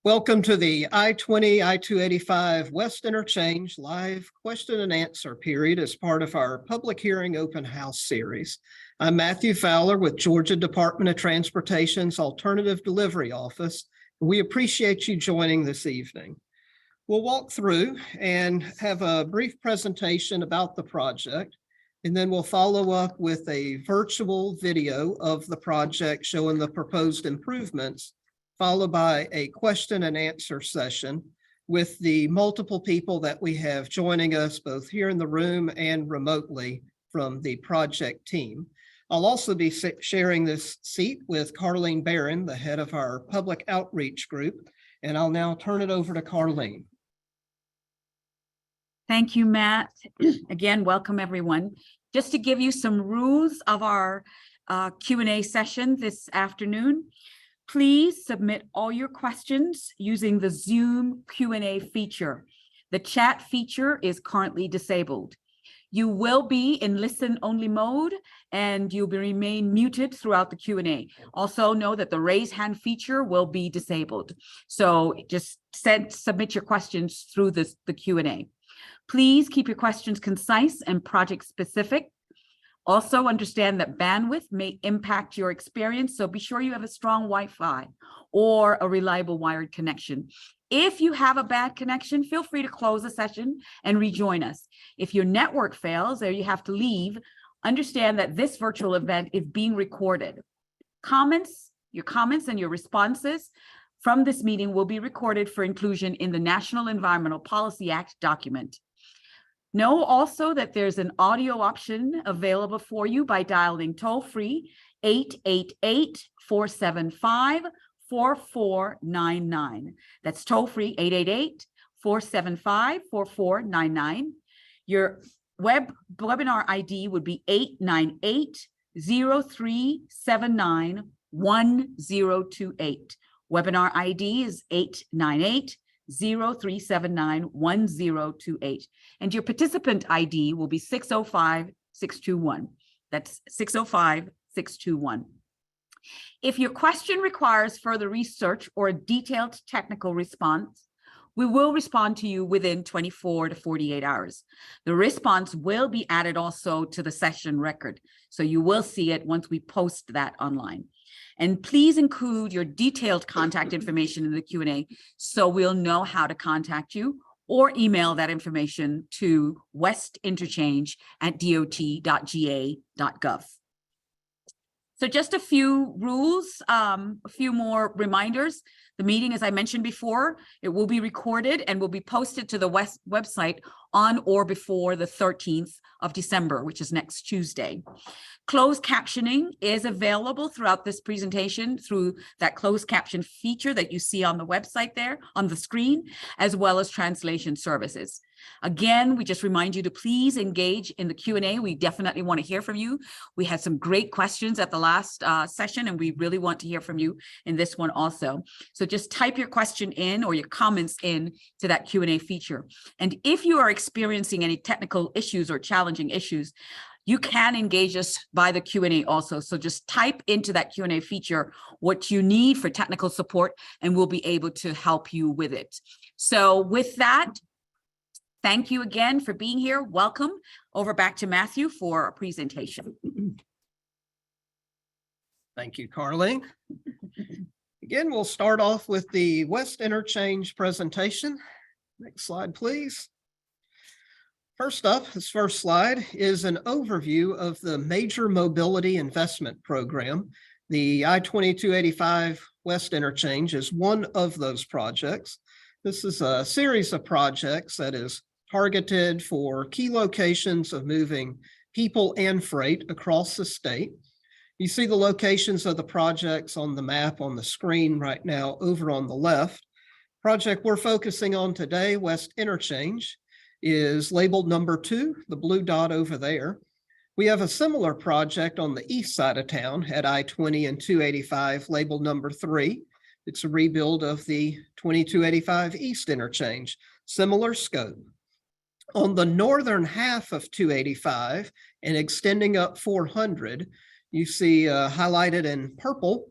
Welcome to the I-20, I-285 West Interchange live question and answer period as part of our public hearing open house series. I'm Matthew Fowler with Georgia Department of Transportation's Alternative Delivery Office. We appreciate you joining this evening. We'll walk through and have a brief presentation about the project, and then we'll follow up with a virtual video of the project showing the proposed improvements, followed by a question and answer session with the multiple people that we have joining us both here in the room and remotely from the project team. I'll also be sharing this seat with Carlene Barron, the head of our public outreach group, and I'll now turn it over to Carlene. Thank you, Matt. Again, welcome everyone. Just to give you some rules of our Q&A session this afternoon, please submit all your questions using the Zoom Q&A feature. The chat feature is currently disabled. You will be in listen-only mode and you'll remain muted throughout the Q&A. Also know that the raise hand feature will be disabled. So just submit your questions through the Q&A. Please keep your questions concise and project specific. Also understand that bandwidth may impact your experience, so be sure you have a strong Wi-Fi or a reliable wired connection. If you have a bad connection, feel free to close the session and rejoin us. If your network fails or you have to leave, understand that this virtual event is being recorded. Your comments and your responses from this meeting will be recorded for inclusion in the National Environmental Policy Act document. Know also that there's an audio option available for you by dialing toll-free 888-475-4499. That's toll-free 888-475-4499. Your webinar ID would be 898-0379-1028. Webinar ID is 898-0379-1028. And your participant ID will be 605-621. That's 605-621. If your question requires further research or a detailed technical response, we will respond to you within 24 to 48 hours. The response will be added also to the session record, so you will see it once we post that online. And please include your detailed contact information in the Q&A so we'll know how to contact you, or email that information to westinterchange@dot.ga.gov. So just a few rules, a few more reminders. The meeting, as I mentioned before, it will be recorded and will be posted to the website on or before the 13th of December, which is next Tuesday. Closed captioning is available throughout this presentation through that closed caption feature that you see on the website there on the screen, as well as translation services. Again, we just remind you to please engage in the Q&A. We definitely want to hear from you. We had some great questions at the last session, and we really want to hear from you in this one also. So just type your question in or your comments in to that Q&A feature. And if you are experiencing any technical issues or challenging issues, you can engage us by the Q&A also. So just type into that Q&A feature what you need for technical support, and we'll be able to help you with it. So with that, thank you again for being here. Welcome. Over back to Matthew for a presentation. Thank you, Carlene. Again, we'll start off with the West Interchange presentation. Next slide, please. First up, this first slide is an overview of the Major Mobility Investment Program. The I-2285 West Interchange is one of those projects. This is a series of projects that is targeted for key locations of moving people and freight across the state. You see the locations of the projects on the map on the screen right now over on the left. Project we're focusing on today, West Interchange, is labeled number 2, the blue dot over there. We have a similar project on the east side of town at I-20 and 285 labeled number 3. It's a rebuild of the 2285 East Interchange, similar scope. On the northern half of 285 and extending up 400, you see highlighted in purple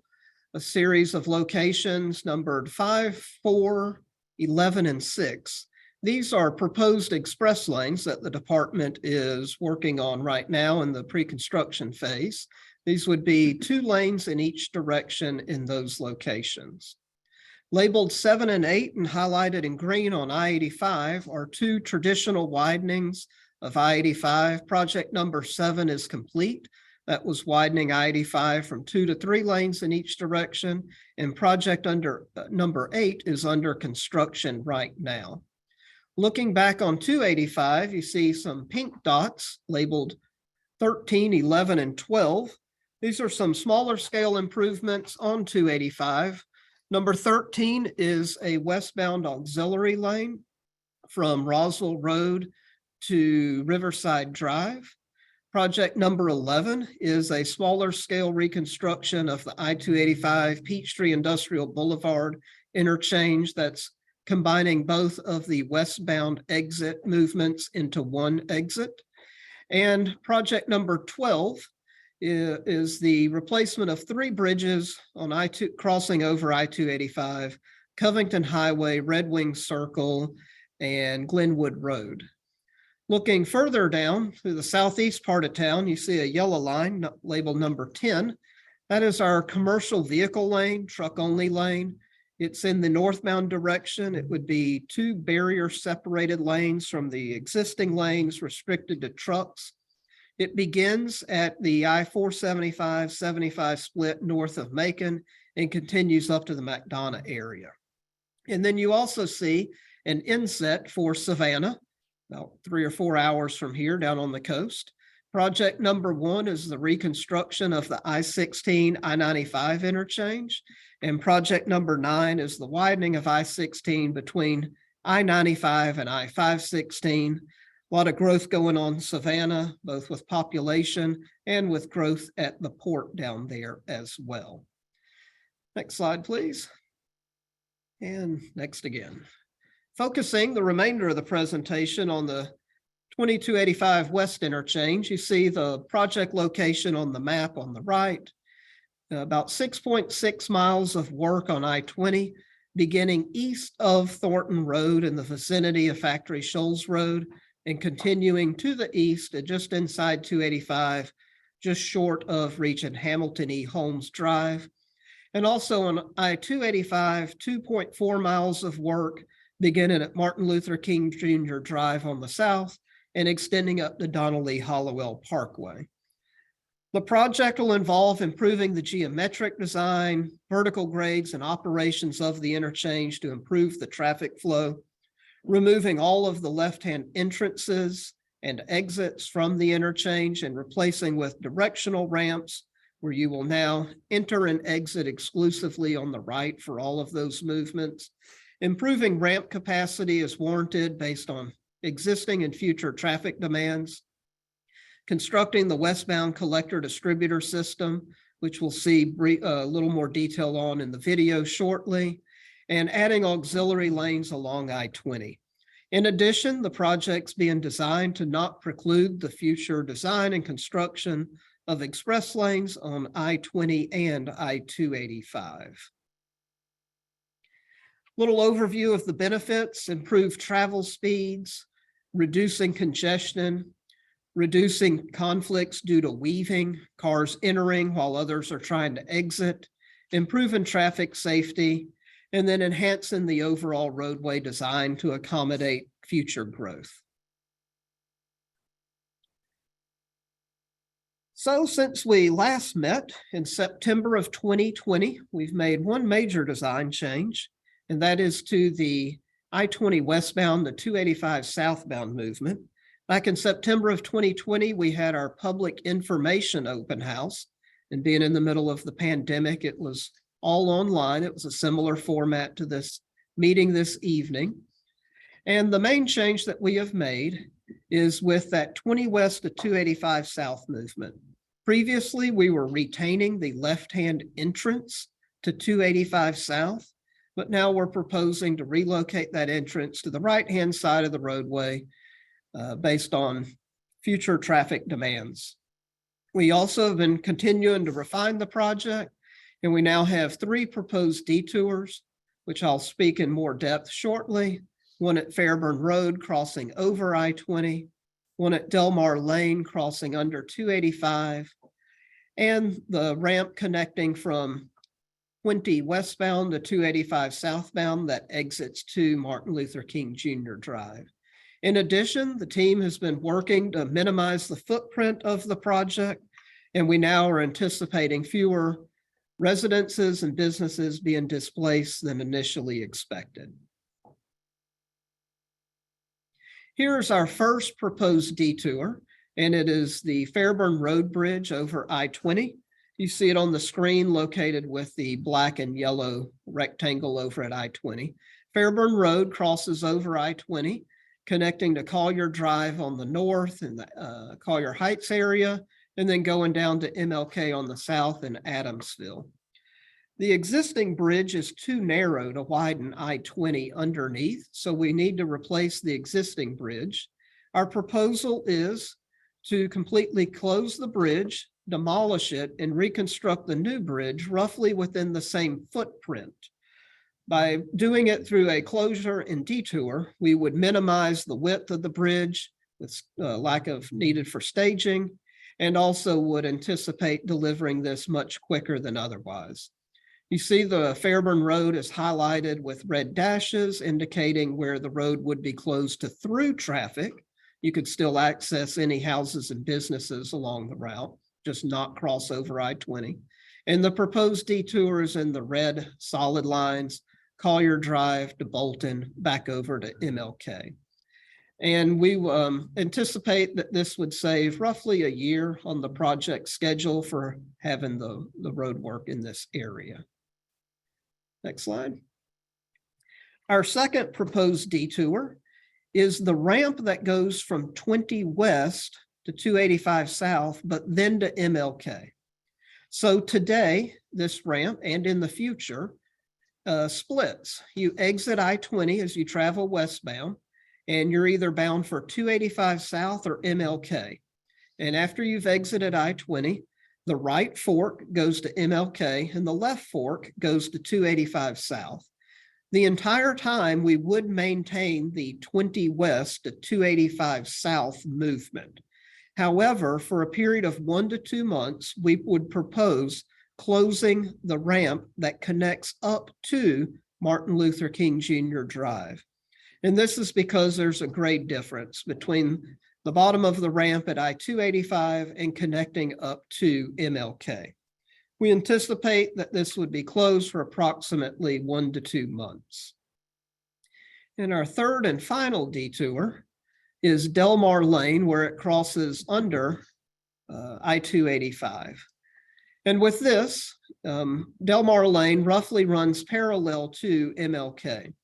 a series of locations numbered 5, 4, 11, and 6. These are proposed express lanes that the department is working on right now in the pre-construction phase. These would be 2 lanes in each direction in those locations. Labeled 7 and 8 and highlighted in green on I-85 are 2 traditional widenings of I-85. Project number 7 is complete. That was widening I-85 from 2 to 3 lanes in each direction. And project number 8 is under construction right now. Looking back on 285, you see some pink dots labeled 13, 11, and 12. These are some smaller scale improvements on 285. Number 13 is a westbound auxiliary lane from Roswell Road to Riverside Drive. Project number 11 is a smaller scale reconstruction of the I-285 Peachtree Industrial Boulevard interchange that's combining both of the westbound exit movements into one exit. And project number 12 is the replacement of 3 bridges on I-2 crossing over I-285, Covington Highway, Red Wing Circle, and Glenwood Road. Looking further down through the southeast part of town, you see a yellow line labeled number 10. That is our commercial vehicle lane, truck only lane. It's in the northbound direction. It would be 2 barrier separated lanes from the existing lanes restricted to trucks. It begins at the I-475-75 split north of Macon and continues up to the McDonough area. And then you also see an inset for Savannah, about 3 or 4 hours from here down on the coast. Project number 1 is the reconstruction of the I-16, I-95 interchange. And project number 9 is the widening of I-16 between I-95 and I-516. A lot of growth going on in Savannah, both with population and with growth at the port down there as well. Next slide, please. And next again. Focusing the remainder of the presentation on the 2285 West Interchange, you see the project location on the map on the right. About 6.6 miles of work on I-20, beginning east of Thornton Road in the vicinity of Factory Shoals Road and continuing to the east at just inside 285, just short of reaching Hamilton E. Holmes Drive. And also on I-285, 2.4 miles of work beginning at Martin Luther King Jr. Drive on the south and extending up the Donald Lee Hollowell Parkway. The project will involve improving the geometric design, vertical grades, and operations of the interchange to improve the traffic flow, removing all of the left-hand entrances and exits from the interchange and replacing with directional ramps where you will now enter and exit exclusively on the right for all of those movements. Improving ramp capacity is warranted based on existing and future traffic demands. Constructing the westbound collector distributor system, which we'll see a little more detail on in the video shortly, and adding auxiliary lanes along I-20. In addition, the project's being designed to not preclude the future design and construction of express lanes on I-20 and I-285. Little overview of the benefits: improved travel speeds, reducing congestion, reducing conflicts due to weaving, cars entering while others are trying to exit, improving traffic safety, and then enhancing the overall roadway design to accommodate future growth. So since we last met in September of 2020, we've made one major design change, and that is to the I-20 westbound, the 285 southbound movement. Back in September of 2020, we had our public information open house, and being in the middle of the pandemic, it was all online. It was a similar format to this meeting this evening. And the main change that we have made is with that 20 west to 285 south movement. Previously, we were retaining the left-hand entrance to 285 south, but now we're proposing to relocate that entrance to the right-hand side of the roadway based on future traffic demands. We also have been continuing to refine the project, And we now have 3 proposed detours, which I'll speak in more depth shortly. One at Fairburn Road crossing over I-20, one at Delmar Lane crossing under 285, and the ramp connecting from 20 westbound to 285 southbound that exits to Martin Luther King Jr. Drive. In addition, the team has been working to minimize the footprint of the project, and we now are anticipating fewer residences and businesses being displaced than initially expected. Here's our first proposed detour, and it is the Fairburn Road Bridge over I-20. You see it on the screen located with the black and yellow rectangle over at I-20. Fairburn Road crosses over I-20, connecting to Collier Drive on the north and the Collier Heights area, and then going down to MLK on the south in Adamsville. The existing bridge is too narrow to widen I-20 underneath, so we need to replace the existing bridge. Our proposal is to completely close the bridge, demolish it, and reconstruct the new bridge roughly within the same footprint. By doing it through a closure and detour, we would minimize the width of the bridge with lack of needed for staging, and also would anticipate delivering this much quicker than otherwise. You see the Fairburn Road is highlighted with red dashes indicating where the road would be closed to through traffic. You could still access any houses and businesses along the route, just not cross over I-20. And the proposed detour is in the red solid lines, Collier Drive to Bolton, back over to MLK. And we anticipate that this would save roughly a year on the project schedule for having the road work in this area. Next slide. Our second proposed detour is the ramp that goes from 20 west to 285 south, but then to MLK. So today, this ramp and in the future splits. You exit I-20 as you travel westbound, and you're either bound for 285 south or MLK. And after you've exited I-20, the right fork goes to MLK and the left fork goes to 285 south. The entire time we would maintain the 20 west to 285 south movement. However, for a period of 1 to 2 months, we would propose closing the ramp that connects up to Martin Luther King Jr. Drive. And this is because there's a grade difference between the bottom of the ramp at I-285 and connecting up to MLK. We anticipate that this would be closed for approximately 1 to 2 months. And our third and final detour is Delmar Lane, where it crosses under I-285. And with this, Delmar Lane roughly runs parallel to MLK.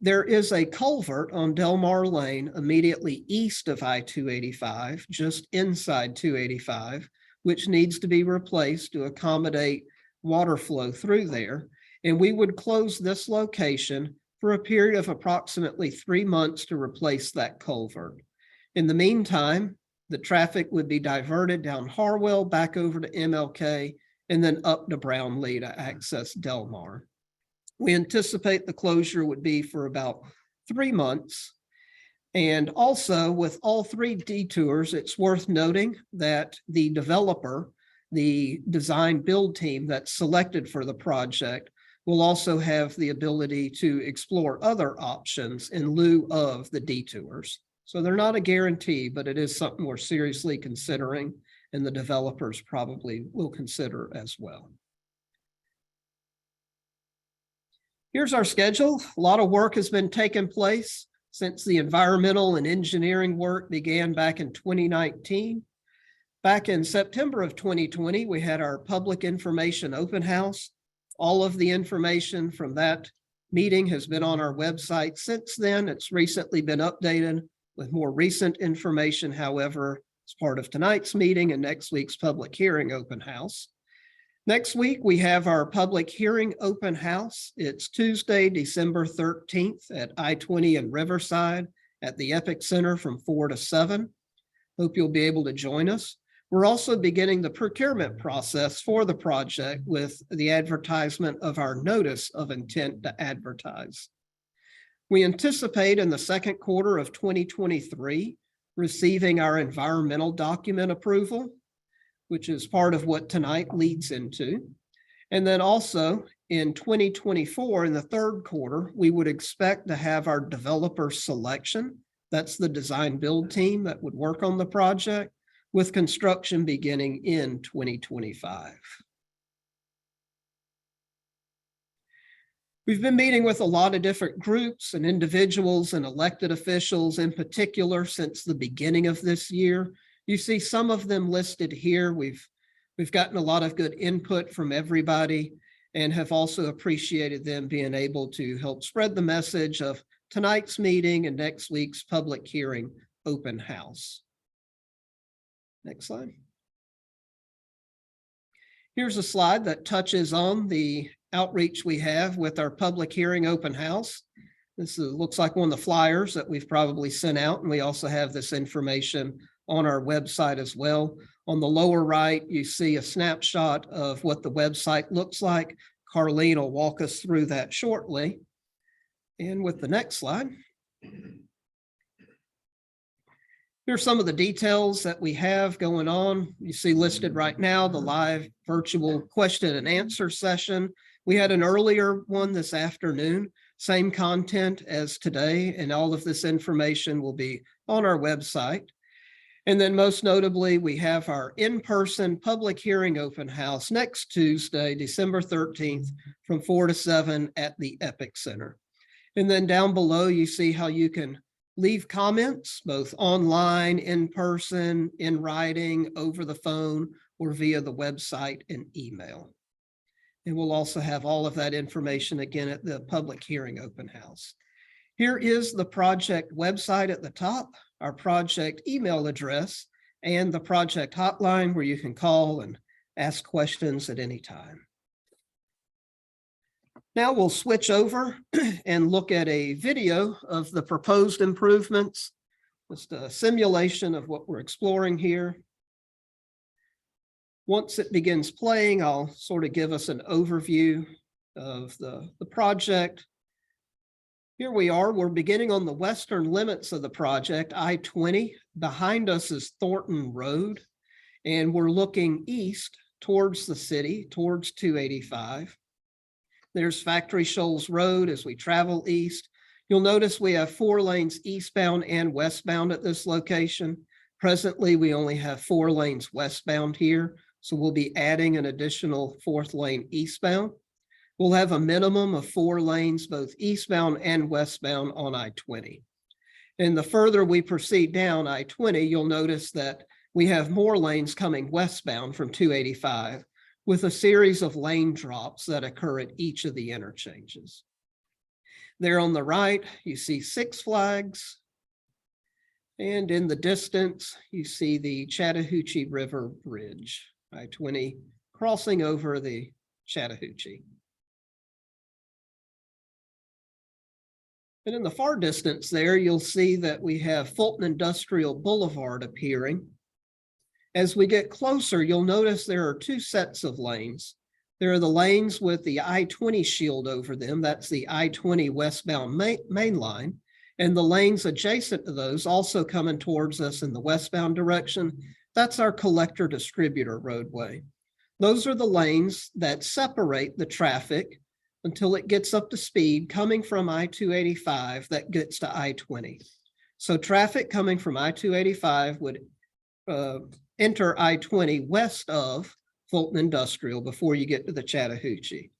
There is a culvert on Delmar Lane immediately east of I-285, just inside 285, which needs to be replaced to accommodate water flow through there. And we would close this location for a period of approximately 3 months to replace that culvert. In the meantime, the traffic would be diverted down Harwell, back over to MLK, and then up to Brownlee to access Delmar. We anticipate the closure would be for about 3 months. And also with all 3 detours, it's worth noting that the developer, the design build team that's selected for the project, will also have the ability to explore other options in lieu of the detours. So they're not a guarantee, but it is something we're seriously considering, and the developers probably will consider as well. Here's our schedule. A lot of work has been taking place since the environmental and engineering work began back in 2019. Back in September of 2020, we had our public information open house. All of the information from that meeting has been on our website since then. It's recently been updated with more recent information, however, as part of tonight's meeting and next week's public hearing open house. Next week, we have our public hearing open house. It's Tuesday, December 13th at I-20 in Riverside at the Epic Center from 4 to 7. Hope you'll be able to join us. We're also beginning the procurement process for the project with the advertisement of our notice of intent to advertise. We anticipate in the second quarter of 2023 receiving our environmental document approval, which is part of what tonight leads into. And then also in 2024, in the third quarter, we would expect to have our developer selection. That's the design build team that would work on the project, with construction beginning in 2025. We've been meeting with a lot of different groups and individuals and elected officials in particular since the beginning of this year. You see some of them listed here. We've gotten a lot of good input from everybody and have also appreciated them being able to help spread the message of tonight's meeting and next week's public hearing open house. Next slide. Here's a slide that touches on the outreach we have with our public hearing open house. This looks like one of the flyers that we've probably sent out, and we also have this information on our website as well. On the lower right, you see a snapshot of what the website looks like. Carlene will walk us through that shortly. And with the next slide. Here's some of the details that we have going on. You see listed right now, the live virtual question and answer session. We had an earlier one this afternoon, same content as today, and all of this information will be on our website. And then most notably, we have our in-person public hearing open house next Tuesday, December 13th, from 4 to 7 at the Epic Center. And then down below, you see how you can leave comments, both online, in person, in writing, over the phone, or via the website and email. And we'll also have all of that information again at the public hearing open house. Here is the project website at the top, our project email address, and the project hotline where you can call and ask questions at any time. Now we'll switch over and look at a video of the proposed improvements. Just a simulation of what we're exploring here. Once it begins playing, I'll sort of give us an overview of the project. Here we are, we're beginning on the western limits of the project, I-20. Behind us is Thornton Road, and we're looking east towards the city, towards 285. There's Factory Shoals Road as we travel east. You'll notice we have 4 lanes eastbound and westbound at this location. Presently, we only have 4 lanes westbound here, so we'll be adding an additional 4th lane eastbound. We'll have a minimum of 4 lanes, both eastbound and westbound on I-20. And the further we proceed down I-20, you'll notice that we have more lanes coming westbound from 285 with a series of lane drops that occur at each of the interchanges. There on the right, you see Six Flags. And in the distance, you see the Chattahoochee River Bridge, I-20 crossing over the Chattahoochee. And in the far distance there, you'll see that we have Fulton Industrial Boulevard appearing. As we get closer, you'll notice there are 2 sets of lanes. There are the lanes with the I-20 shield over them. That's the I-20 westbound main line. And the lanes adjacent to those also coming towards us in the westbound direction. That's our collector distributor roadway. Those are the lanes that separate the traffic until it gets up to speed coming from I-285 that gets to I-20. So traffic coming from I-285 would enter I-20 west of Fulton Industrial before you get to the Chattahoochee.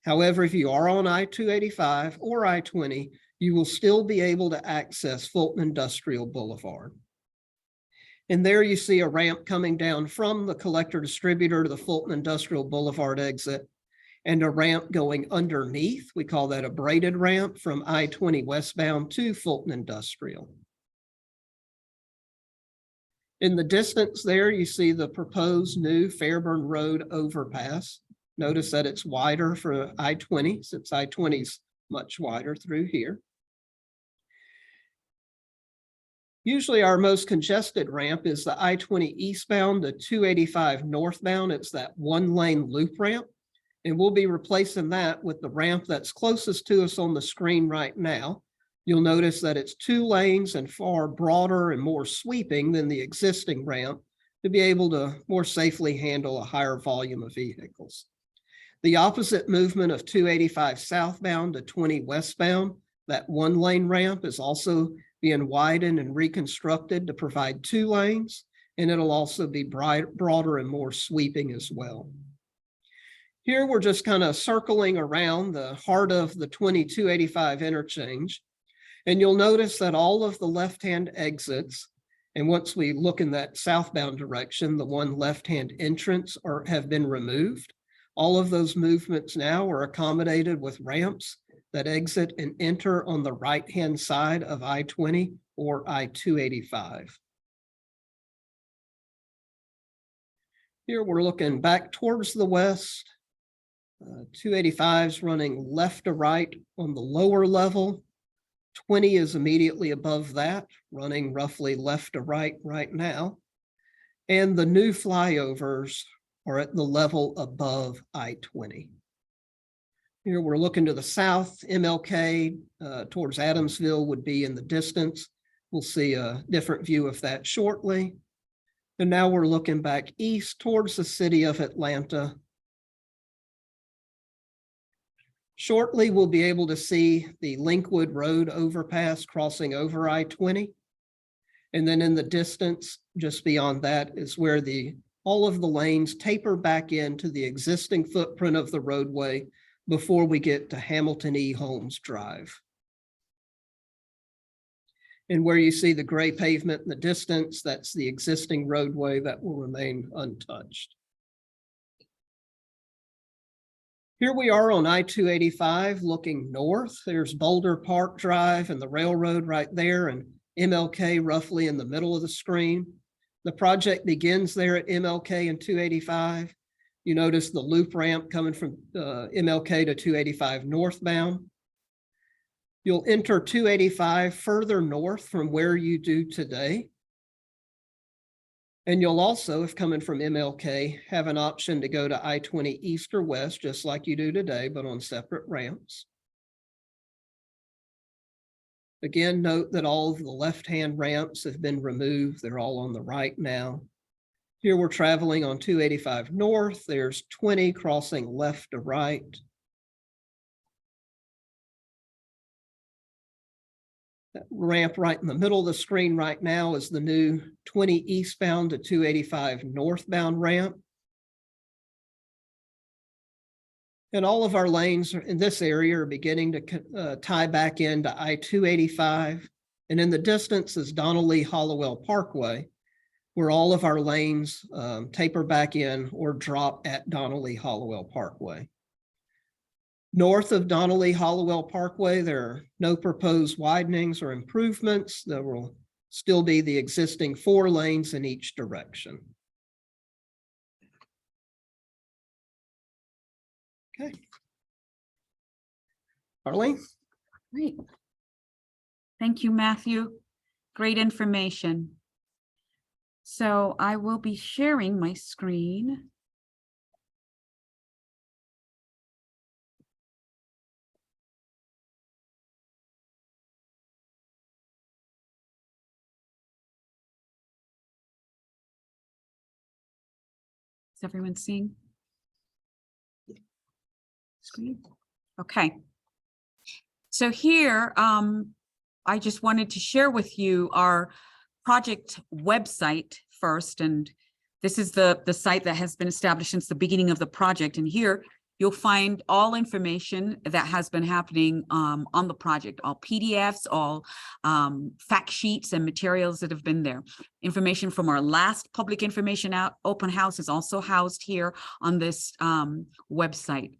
However, if you are on I-285 or I-20, you will still be able to access Fulton Industrial Boulevard. And there you see a ramp coming down from the collector distributor to the Fulton Industrial Boulevard exit, and a ramp going underneath. We call that a braided ramp from I-20 westbound to Fulton Industrial. In the distance there, you see the proposed new Fairburn Road overpass. Notice that it's wider for I-20 since I-20 is much wider through here. Usually our most congested ramp is the I-20 eastbound to 285 northbound. It's that one lane loop ramp. And we'll be replacing that with the ramp that's closest to us on the screen right now. You'll notice that it's 2 lanes and far broader and more sweeping than the existing ramp to be able to more safely handle a higher volume of vehicles. The opposite movement of 285 southbound to 20 westbound, that 1 lane ramp is also being widened and reconstructed to provide 2 lanes, and it'll also be broader and more sweeping as well. Here we're just kind of circling around the heart of the 2285 interchange, and you'll notice that all of the left-hand exits, and once we look in that southbound direction, the one left-hand entrance have been removed. All of those movements now are accommodated with ramps that exit and enter on the right-hand side of I-20 or I-285. Here we're looking back towards the west. 285 is running left to right on the lower level. 20 is immediately above that, running roughly left to right right now. And the new flyovers are at the level above I-20. Here we're looking to the south. MLK towards Adamsville would be in the distance. We'll see a different view of that shortly. And now we're looking back east towards the city of Atlanta. Shortly, we'll be able to see the Linkwood Road overpass crossing over I-20. And then in the distance, just beyond that, is where all of the lanes taper back into the existing footprint of the roadway before we get to Hamilton E. Holmes Drive. And where you see the gray pavement in the distance, that's the existing roadway that will remain untouched. Here we are on I-285 looking north. There's Boulder Park Drive and the railroad right there, and MLK roughly in the middle of the screen. The project begins there at MLK and 285. You notice the loop ramp coming from MLK to 285 northbound. You'll enter 285 further north from where you do today. And you'll also, if coming from MLK, have an option to go to I-20 east or west, just like you do today, but on separate ramps. Again, note that all of the left-hand ramps have been removed. They're all on the right now. Here we're traveling on 285 north. There's 20 crossing left to right. That ramp right in the middle of the screen right now is the new 20 eastbound to 285 northbound ramp. And all of our lanes in this area are beginning to tie back into I-285. And in the distance is Donnelly Hollowell Parkway, where all of our lanes taper back in or drop at Donnelly Hollowell Parkway. North of Donnelly Hollowell Parkway, there are no proposed widenings or improvements. There will still be the existing 4 lanes in each direction. Okay. Arlene? Great. Thank you, Matthew. Great information. So I will be sharing my screen. Is everyone seeing screen? Okay. So here, I just wanted to share with you our project website first. And this is the site that has been established since the beginning of the project. And here you'll find all information that has been happening on the project, all PDFs, all fact sheets and materials that have been there. Information from our last public information open house is also housed here on this website.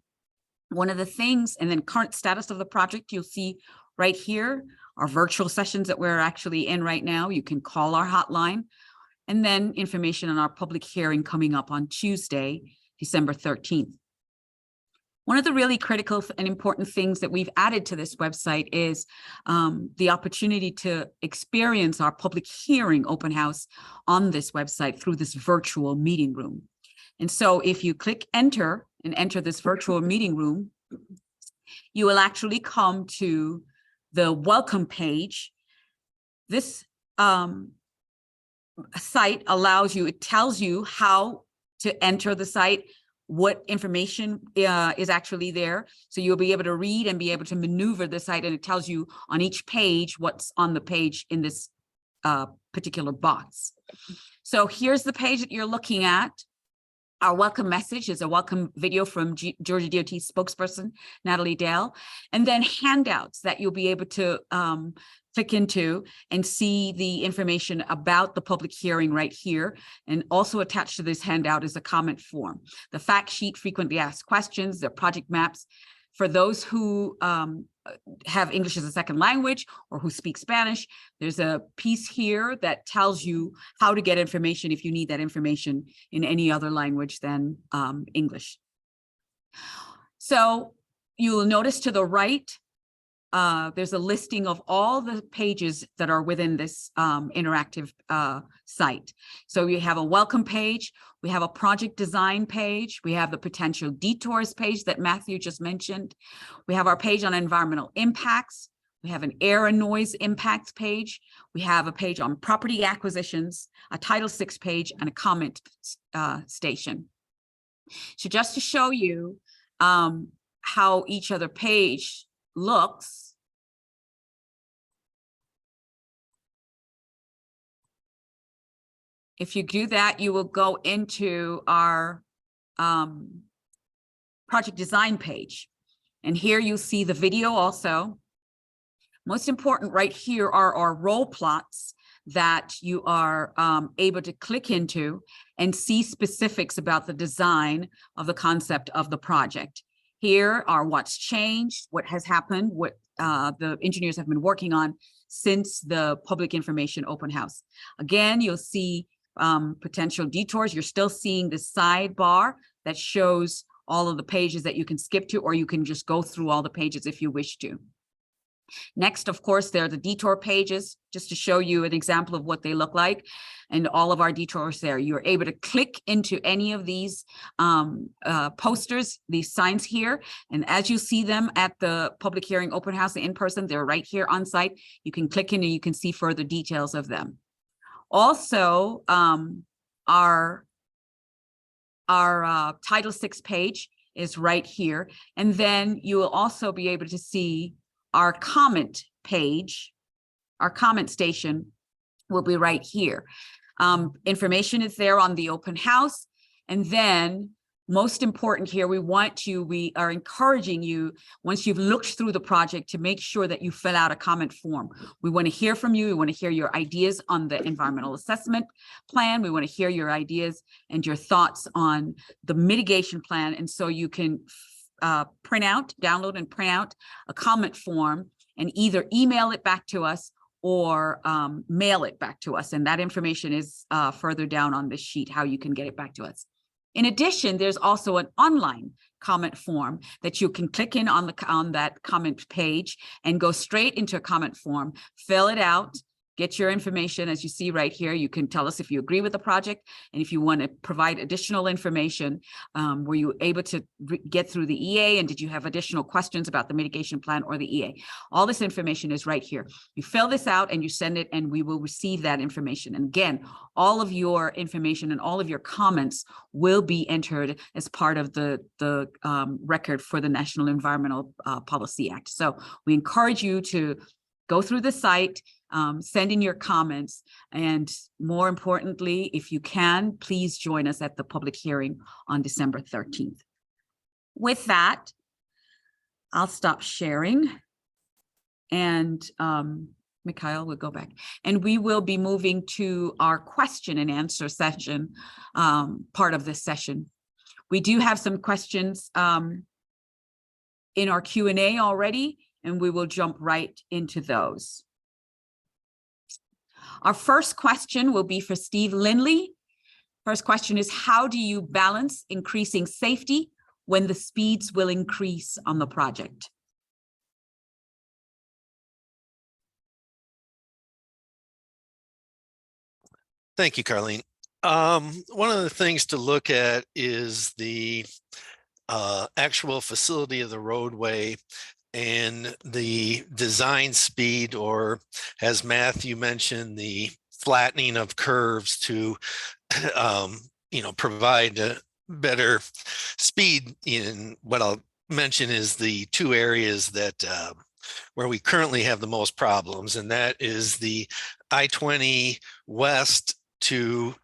One of the things, and then current status of the project, you'll see right here, our virtual sessions that we're actually in right now. You can call our hotline, and then information on our public hearing coming up on Tuesday, December 13th. One of the really critical and important things that we've added to this website is the opportunity to experience our public hearing open house on this website through this virtual meeting room. And so if you click enter and enter this virtual meeting room, you will actually come to the welcome page. This site allows you, it tells you how to enter the site, what information is actually there. So you'll be able to read and be able to maneuver the site, and it tells you on each page what's on the page in this particular box. So here's the page that you're looking at. Our welcome message is a welcome video from Georgia DOT spokesperson, Natalie Dale, and then handouts that you'll be able to click into and see the information about the public hearing right here. And also attached to this handout is a comment form, the fact sheet, frequently asked questions, the project maps. For those who have English as a second language or who speak Spanish, there's a piece here that tells you how to get information if you need that information in any other language than English. So you will notice to the right, there's a listing of all the pages that are within this interactive site. So we have a welcome page, we have a project design page, we have the potential detours page that Matthew just mentioned, we have our page on environmental impacts, we have an air and noise impacts page, we have a page on property acquisitions, a Title VI page, and a comment station. So just to show you how each other page looks, if you do that, you will go into our project design page. And here you'll see the video also. Most important right here are our role plots that you are able to click into and see specifics about the design of the concept of the project. Here are what's changed, what has happened, what the engineers have been working on since the public information open house. Again, you'll see potential detours. You're still seeing the sidebar that shows all of the pages that you can skip to, or you can just go through all the pages if you wish to. Next, of course, there are the detour pages, just to show you an example of what they look like, and all of our detours there. You're able to click into any of these posters, these signs here, and as you see them at the public hearing open house in person, they're right here on site. You can click in and you can see further details of them. Also, our Title VI page is right here, and then you will also be able to see our comment page. Our comment station will be right here. Information is there on the open house. And then most important here, we are encouraging you, once you've looked through the project, to make sure that you fill out a comment form. We want to hear from you. We want to hear your ideas on the environmental assessment plan. We want to hear your ideas and your thoughts on the mitigation plan. And so you can download and print out a comment form and either email it back to us or mail it back to us. And that information is further down on this sheet, how you can get it back to us. In addition, there's also an online comment form that you can click in on that comment page and go straight into a comment form, fill it out, get your information. As you see right here, you can tell us if you agree with the project, and if you want to provide additional information, were you able to get through the EA, and did you have additional questions about the mitigation plan or the EA? All this information is right here. You fill this out and you send it, and we will receive that information. And again, all of your information and all of your comments will be entered as part of the record for the National Environmental Policy Act. So we encourage you to go through the site, send in your comments, and more importantly, if you can, please join us at the public hearing on December 13th. With that, I'll stop sharing, and Mikhail will go back, and we will be moving to our question and answer session, part of this session. We do have some questions in our Q&A already, and we will jump right into those. Our first question will be for Steve Lindley. First question is, how do you balance increasing safety when the speeds will increase on the project? Thank you, Carlene. One of the things to look at is the actual facility of the roadway and the design speed, or as Matthew mentioned, the flattening of curves to provide a better speed. In what I'll mention is the two areas that where we currently have the most problems, and that is the I-20 west to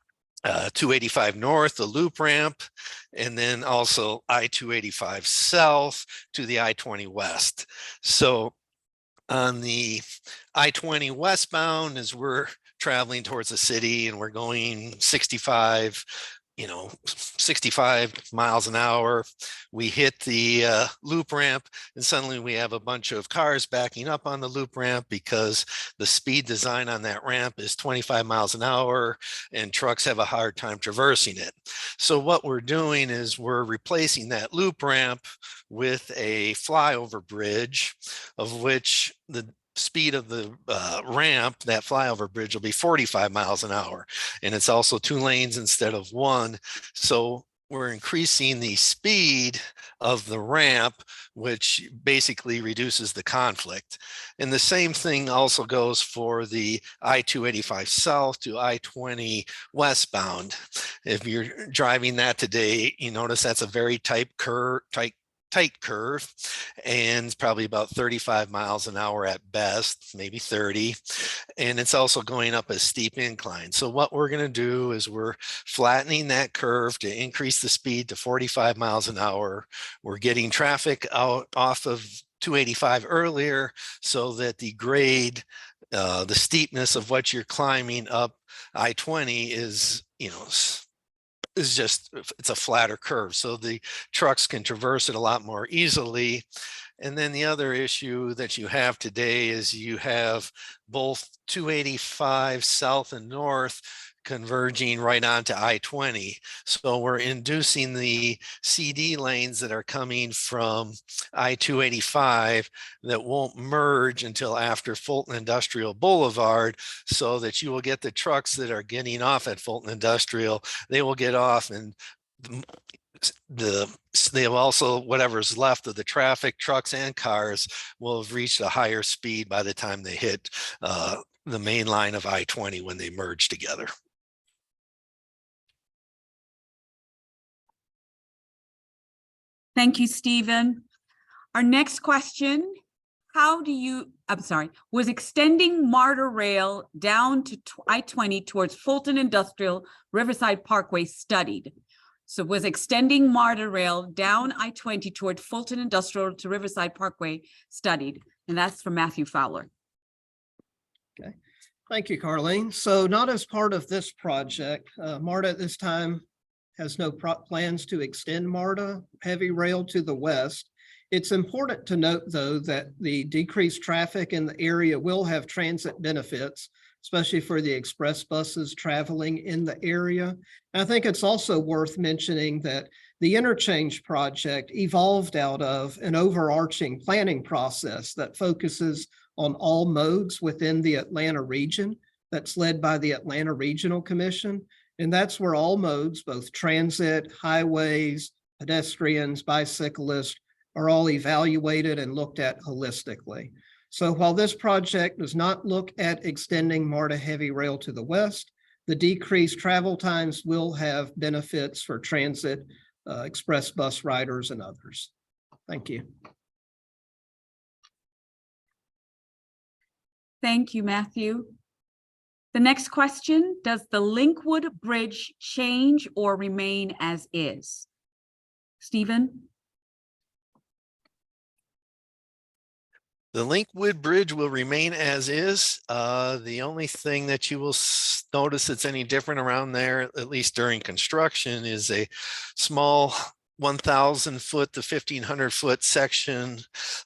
285 north, the loop ramp, and then also I-285 south to the I-20 west. So on the I-20 westbound, as we're traveling towards the city and we're going 65 miles an hour, we hit the loop ramp, and suddenly we have a bunch of cars backing up on the loop ramp because the speed design on that ramp is 25 miles an hour and trucks have a hard time traversing it. So what we're doing is we're replacing that loop ramp with a flyover bridge, of which the speed of the ramp, that flyover bridge, will be 45 miles an hour. And it's also 2 lanes instead of 1. So we're increasing the speed of the ramp, which basically reduces the conflict. And the same thing also goes for the I-285 south to I-20 westbound. If you're driving that today, you notice that's a very tight curve, and it's probably about 35 miles an hour at best, maybe 30. And it's also going up a steep incline. So what we're going to do is we're flattening that curve to increase the speed to 45 miles an hour. We're getting traffic out off of 285 earlier so that the grade, the steepness of what you're climbing up I-20 is, it's a flatter curve, so the trucks can traverse it a lot more easily. And then the other issue that you have today is you have both 285 south and north converging right onto I-20. So we're inducing the CD lanes that are coming from I-285 that won't merge until after Fulton Industrial Boulevard, so that you will get the trucks that are getting off at Fulton Industrial, they will get off, and they have also, whatever's left of the traffic, trucks and cars, will have reached a higher speed by the time they hit the main line of I-20 when they merge together. Thank you, Stephen. Our next question, was extending MARTA rail down to I-20 towards Fulton Industrial Riverside Parkway studied? So was extending MARTA rail down I-20 toward Fulton Industrial to Riverside Parkway studied? And that's from Matthew Fowler. Okay, thank you, Carlene. So not as part of this project, MARTA at this time has no plans to extend MARTA heavy rail to the west. It's important to note, though, that the decreased traffic in the area will have transit benefits, especially for the express buses traveling in the area. And I think it's also worth mentioning that the interchange project evolved out of an overarching planning process that focuses on all modes within the Atlanta region that's led by the Atlanta Regional Commission. And that's where all modes, both transit, highways, pedestrians, bicyclists, are all evaluated and looked at holistically. So while this project does not look at extending MARTA heavy rail to the west, the decreased travel times will have benefits for transit, express bus riders, and others. Thank you. Thank you, Matthew. The next question, does the Linkwood Bridge change or remain as is? Stephen? The Linkwood Bridge will remain as is. The only thing that you will notice that's any different around there, at least during construction, is a small 1,000 foot to 1,500 foot section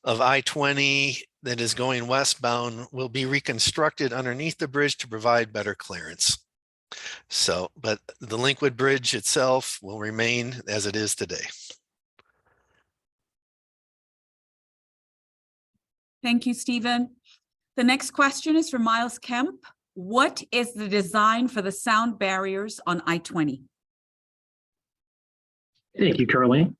of I-20 that is going westbound will be reconstructed underneath the bridge to provide better clearance. So, but the Linkwood Bridge itself will remain as it is today. Thank you, Stephen. The next question is from Miles Kemp. What is the design for the sound barriers on I-20? Thank you, Caroline.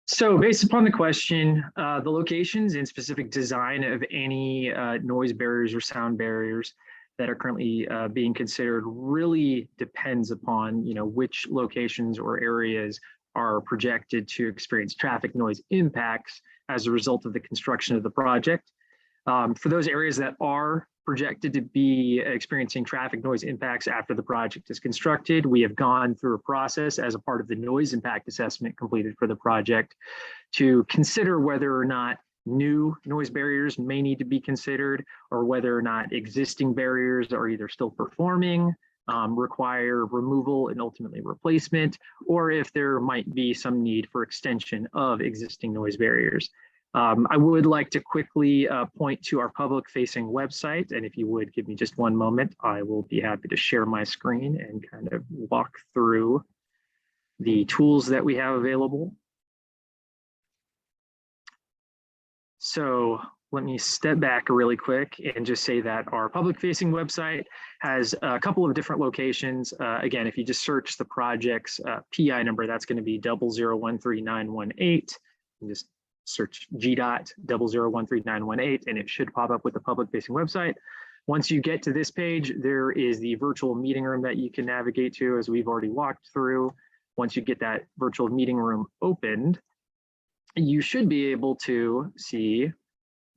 So based upon the question, the locations and specific design of any noise barriers or sound barriers that are currently being considered really depends upon, which locations or areas are projected to experience traffic noise impacts as a result of the construction of the project. For those areas that are projected to be experiencing traffic noise impacts after the project is constructed, we have gone through a process as a part of the noise impact assessment completed for the project to consider whether or not new noise barriers may need to be considered, or whether or not existing barriers are either still performing, require removal and ultimately replacement, or if there might be some need for extension of existing noise barriers. I would like to quickly point to our public-facing website, and if you would give me just one moment, I will be happy to share my screen and kind of walk through the tools that we have available. So let me step back really quick and just say that our public-facing website has a couple of different locations. Again, if you just search the project's PI number, that's going to be 0013918. And just search GDOT 0013918, and it should pop up with the public-facing website. Once you get to this page, there is the virtual meeting room that you can navigate to, as we've already walked through. Once you get that virtual meeting room opened, you should be able to see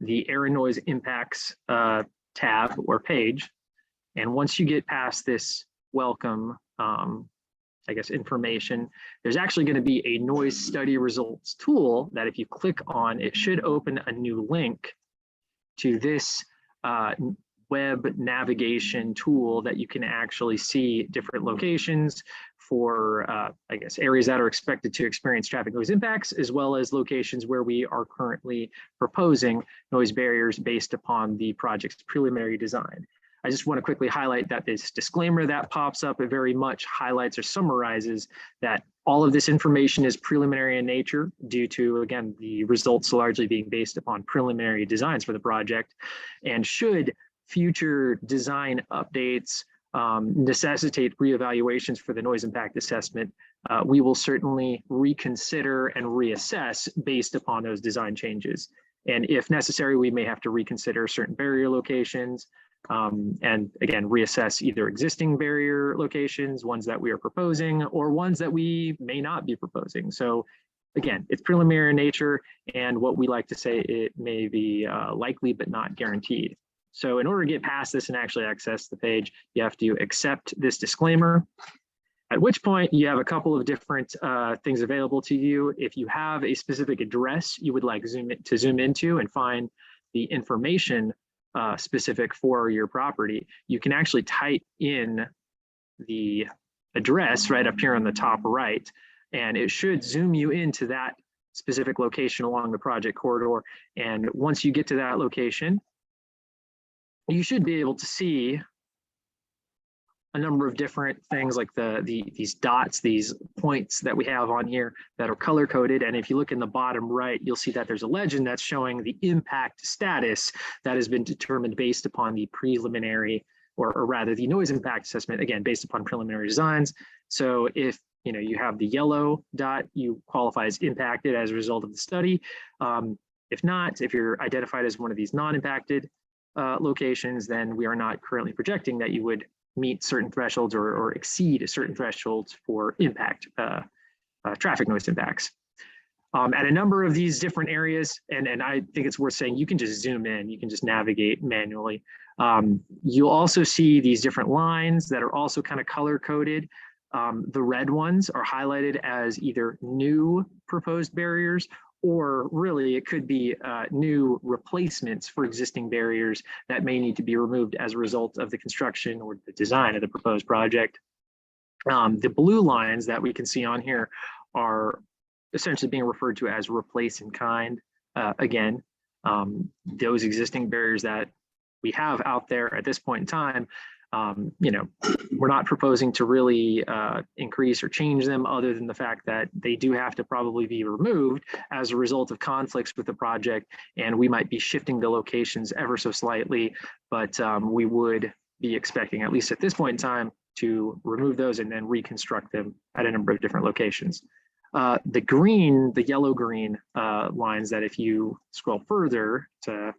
the air and noise impacts tab or page. And once you get past this welcome, information, there's actually going to be a noise study results tool that if you click on, it should open a new link to this web navigation tool that you can actually see different locations for, areas that are expected to experience traffic noise impacts, as well as locations where we are currently proposing noise barriers based upon the project's preliminary design. I just want to quickly highlight that this disclaimer that pops up, it very much highlights or summarizes that all of this information is preliminary in nature due to, again, the results largely being based upon preliminary designs for the project. And should future design updates necessitate reevaluations for the noise impact assessment, we will certainly reconsider and reassess based upon those design changes. And if necessary, we may have to reconsider certain barrier locations, and again, reassess either existing barrier locations, ones that we are proposing, or ones that we may not be proposing. So again, it's preliminary in nature, and what we like to say, it may be likely but not guaranteed. So in order to get past this and actually access the page, you have to accept this disclaimer, at which point you have a couple of different things available to you. If you have a specific address you would like to zoom into and find the information specific for your property, you can actually type in the address right up here on the top right, and it should zoom you into that specific location along the project corridor. And once you get to that location, you should be able to see a number of different things like these dots, these points that we have on here that are color coded. And if you look in the bottom right, you'll see that there's a legend that's showing the impact status that has been determined based upon the preliminary, or rather the noise impact assessment, again, based upon preliminary designs. So if you have the yellow dot, you qualify as impacted as a result of the study. If not, if you're identified as one of these non-impacted locations, then we are not currently projecting that you would meet certain thresholds or exceed certain thresholds for impact, traffic noise impacts. At a number of these different areas, and I think it's worth saying, you can just zoom in, you can just navigate manually. You'll also see these different lines that are also kind of color coded. The red ones are highlighted as either new proposed barriers, or really it could be new replacements for existing barriers that may need to be removed as a result of the construction or the design of the proposed project. The blue lines that we can see on here are essentially being referred to as replace in kind. Again, those existing barriers that we have out there at this point in time You know, we're not proposing to really increase or change them, other than the fact that they do have to probably be removed as a result of conflicts with the project, and we might be shifting the locations ever so slightly, but we would be expecting, at least at this point in time, to remove those and then reconstruct them at a number of different locations. The yellow-green lines that if you scroll further to,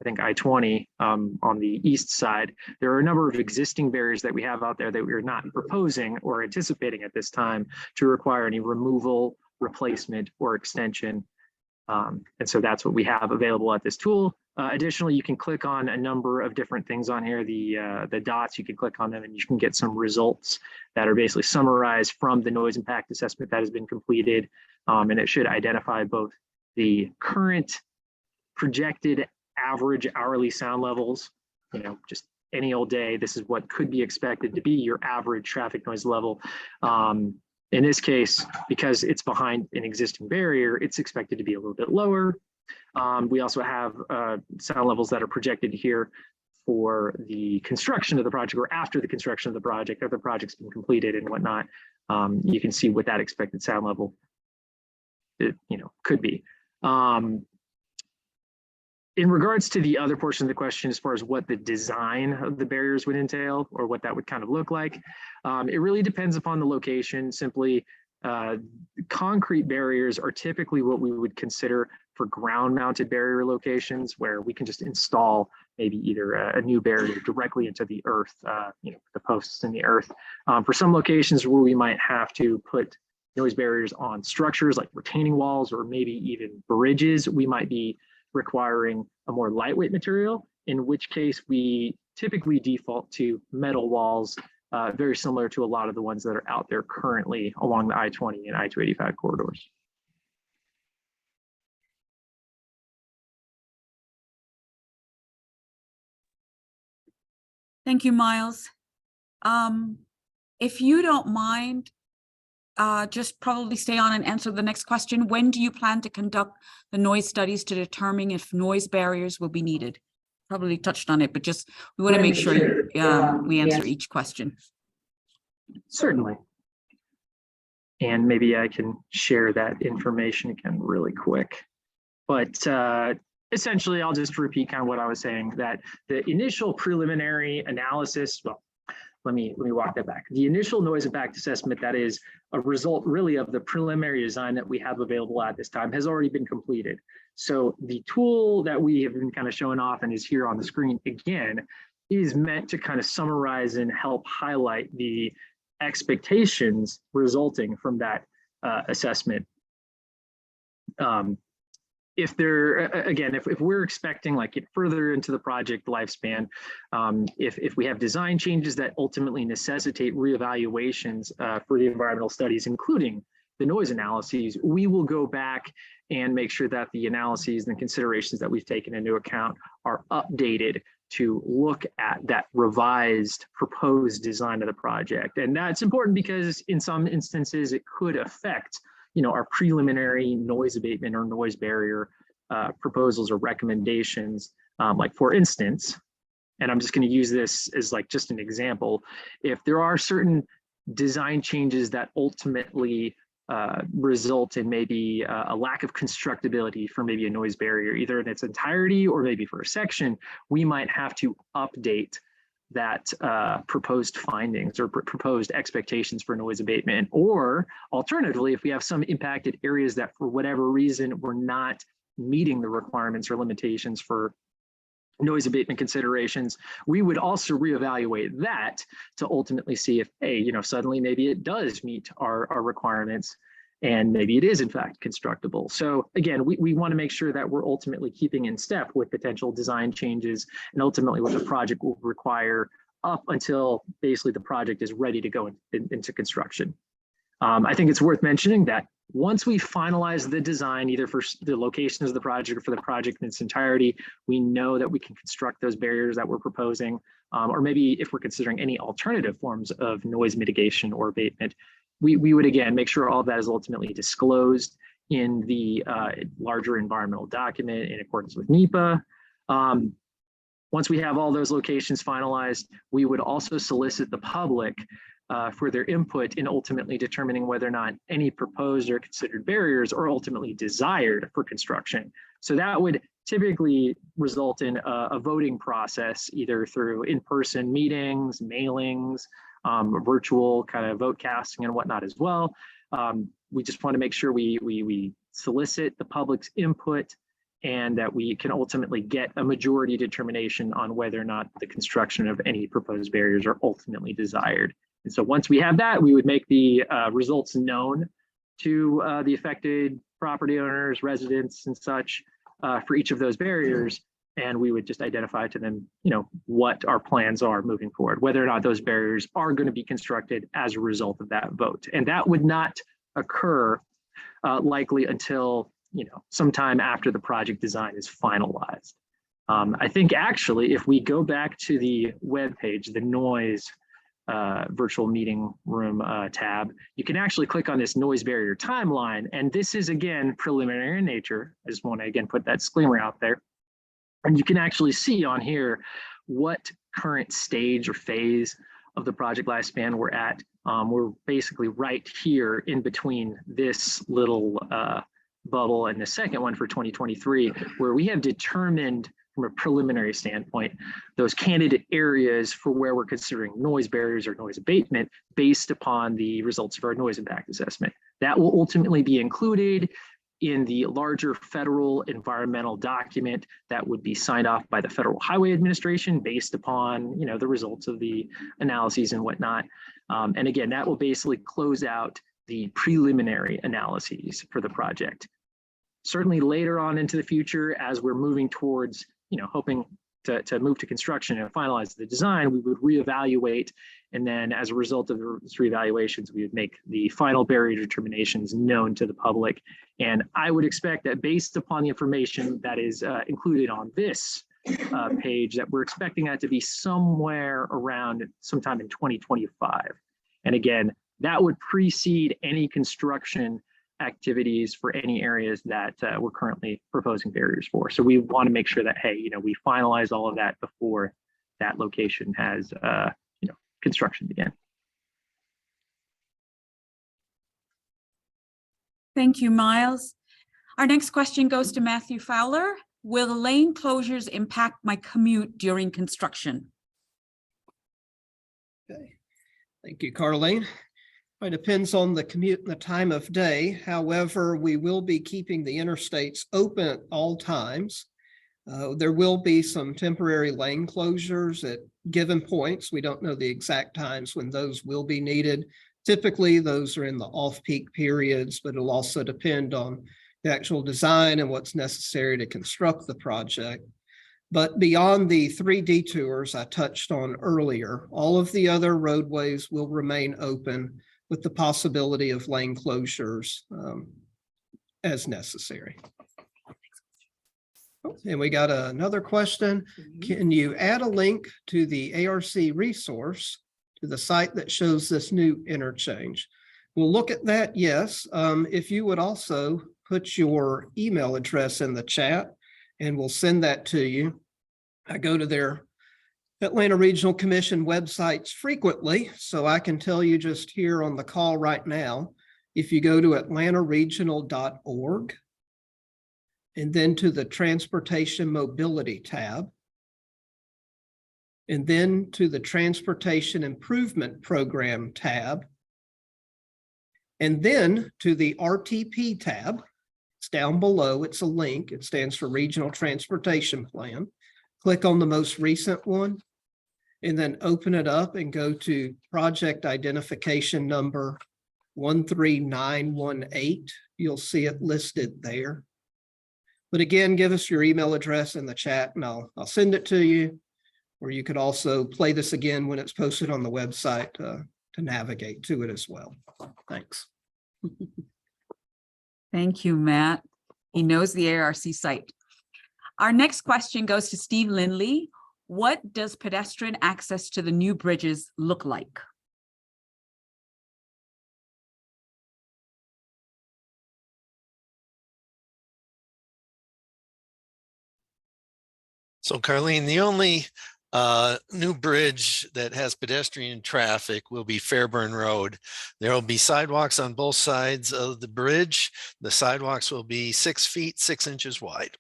I think, I-20 on the east side, there are a number of existing barriers that we have out there that we're not proposing or anticipating at this time to require any removal, replacement, or extension. And so that's what we have available at this tool. Additionally, you can click on a number of different things on here. The dots, you can click on them and you can get some results that are basically summarized from the noise impact assessment that has been completed. And it should identify both the current projected average hourly sound levels, you know, just any old day, this is what could be expected to be your average traffic noise level. In this case, because it's behind an existing barrier, it's expected to be a little bit lower. We also have sound levels that are projected here for the construction of the project, or after the construction of the project, after the project's been completed and whatnot. You can see what that expected sound level, could be. In regards to the other portion of the question, as far as what the design of the barriers would entail, or what that would kind of look like, it really depends upon the location. Simply, concrete barriers are typically what we would consider for ground-mounted barrier locations, where we can just install maybe either a new barrier directly into the earth, the posts in the earth. For some locations where we might have to put noise barriers on structures like retaining walls or maybe even bridges, we might be requiring a more lightweight material, in which case we typically default to metal walls, very similar to a lot of the ones that are out there currently along the I-20 and I-285 corridors. Thank you, Miles. If you don't mind, just probably stay on and answer the next question. When do you plan to conduct the noise studies to determine if noise barriers will be needed? Probably touched on it, but just we want to make sure we answer each question. Certainly. And maybe I can share that information again really quick. But essentially, I'll just repeat kind of what I was saying, that the initial preliminary analysis, well, let me walk that back. The initial noise impact assessment, that is a result really of the preliminary design that we have available at this time, has already been completed. So the tool that we have been kind of showing off and is here on the screen again is meant to kind of summarize and help highlight the expectations resulting from that assessment. If we're expecting, like, further into the project lifespan, if we have design changes that ultimately necessitate reevaluations for the environmental studies, including the noise analyses, we will go back and make sure that the analyses and considerations that we've taken into account are updated to look at that revised proposed design of the project. And that's important because in some instances it could affect our preliminary noise abatement or noise barrier proposals or recommendations. Like, for instance, and I'm just going to use this as like just an example, if there are certain design changes that ultimately result in maybe a lack of constructability for maybe a noise barrier, either in its entirety or maybe for a section, we might have to update that proposed findings or proposed expectations for noise abatement. Or alternatively, if we have some impacted areas that for whatever reason we're not meeting the requirements or limitations for noise abatement considerations, we would also reevaluate that to ultimately see if, suddenly maybe it does meet our requirements and maybe it is in fact constructible. So again, we want to make sure that we're ultimately keeping in step with potential design changes and ultimately what the project will require up until basically the project is ready to go into construction. I think it's worth mentioning that once we finalize the design, either for the locations of the project or for the project in its entirety, we know that we can construct those barriers that we're proposing, or maybe if we're considering any alternative forms of noise mitigation or abatement, we would again make sure all of that is ultimately disclosed in the larger environmental document in accordance with NEPA. Once we have all those locations finalized, we would also solicit the public for their input in ultimately determining whether or not any proposed or considered barriers are ultimately desired for construction. So that would typically result in a voting process, either through in-person meetings, mailings, virtual kind of vote casting and whatnot as well. We just want to make sure we solicit the public's input and that we can ultimately get a majority determination on whether or not the construction of any proposed barriers are ultimately desired. And so once we have that, we would make the results known to the affected property owners, residents and such for each of those barriers. And we would just identify to them, what our plans are moving forward, whether or not those barriers are going to be constructed as a result of that vote. And that would not occur likely until, sometime after the project design is finalized. I think actually, if we go back to the webpage, the noise virtual meeting room tab, you can actually click on this noise barrier timeline. And this is, again, preliminary in nature. I just want to, again, put that disclaimer out there. And you can actually see on here what current stage or phase of the project lifespan we're at. We're basically right here in between this little bubble and the second one for 2023, where we have determined from a preliminary standpoint those candidate areas for where we're considering noise barriers or noise abatement based upon the results of our noise impact assessment. That will ultimately be included in the larger federal environmental document that would be signed off by the Federal Highway Administration based upon, the results of the analyses and whatnot. And again, that will basically close out the preliminary analyses for the project. Certainly later on into the future, as we're moving towards, hoping to move to construction and finalize the design, we would reevaluate. And then as a result of those reevaluations, we would make the final barrier determinations known to the public. And I would expect that based upon the information that is included on this page, that we're expecting that to be somewhere around sometime in 2025. And again, that would precede any construction activities for any areas that we're currently proposing barriers for. So we want to make sure that, hey, we finalize all of that before that location has, construction begin. Thank you, Miles. Our next question goes to Matthew Fowler. Will the lane closures impact my commute during construction? Okay. Thank you, Carlene. It depends on the commute and the time of day. However, we will be keeping the interstates open at all times. There will be some temporary lane closures at given points. We don't know the exact times when those will be needed. Typically, those are in the off-peak periods, but it'll also depend on the actual design and what's necessary to construct the project. But beyond the 3 detours I touched on earlier, all of the other roadways will remain open with the possibility of lane closures as necessary. And we got another question. Can you add a link to the ARC resource to the site that shows this new interchange? We'll look at that, yes. If you would also put your email address in the chat and we'll send that to you. I go to their Atlanta Regional Commission websites frequently, so I can tell you just here on the call right now, if you go to atlantaregional.org and then to the Transportation Mobility tab, and then to the Transportation Improvement Program tab, and then to the RTP tab, it's down below, it's a link, it stands for Regional Transportation Plan. Click on the most recent one, and then open it up and go to project identification number 13918. You'll see it listed there. But again, give us your email address in the chat and I'll send it to you, or you could also play this again when it's posted on the website to navigate to it as well. Thanks. Thank you, Matt. He knows the ARC site. Our next question goes to Steve Lindley. What does pedestrian access to the new bridges look like? So Carlene, the only new bridge that has pedestrian traffic will be Fairburn Road. There will be sidewalks on both sides of the bridge. The sidewalks will be 6 feet, 6 inches wide.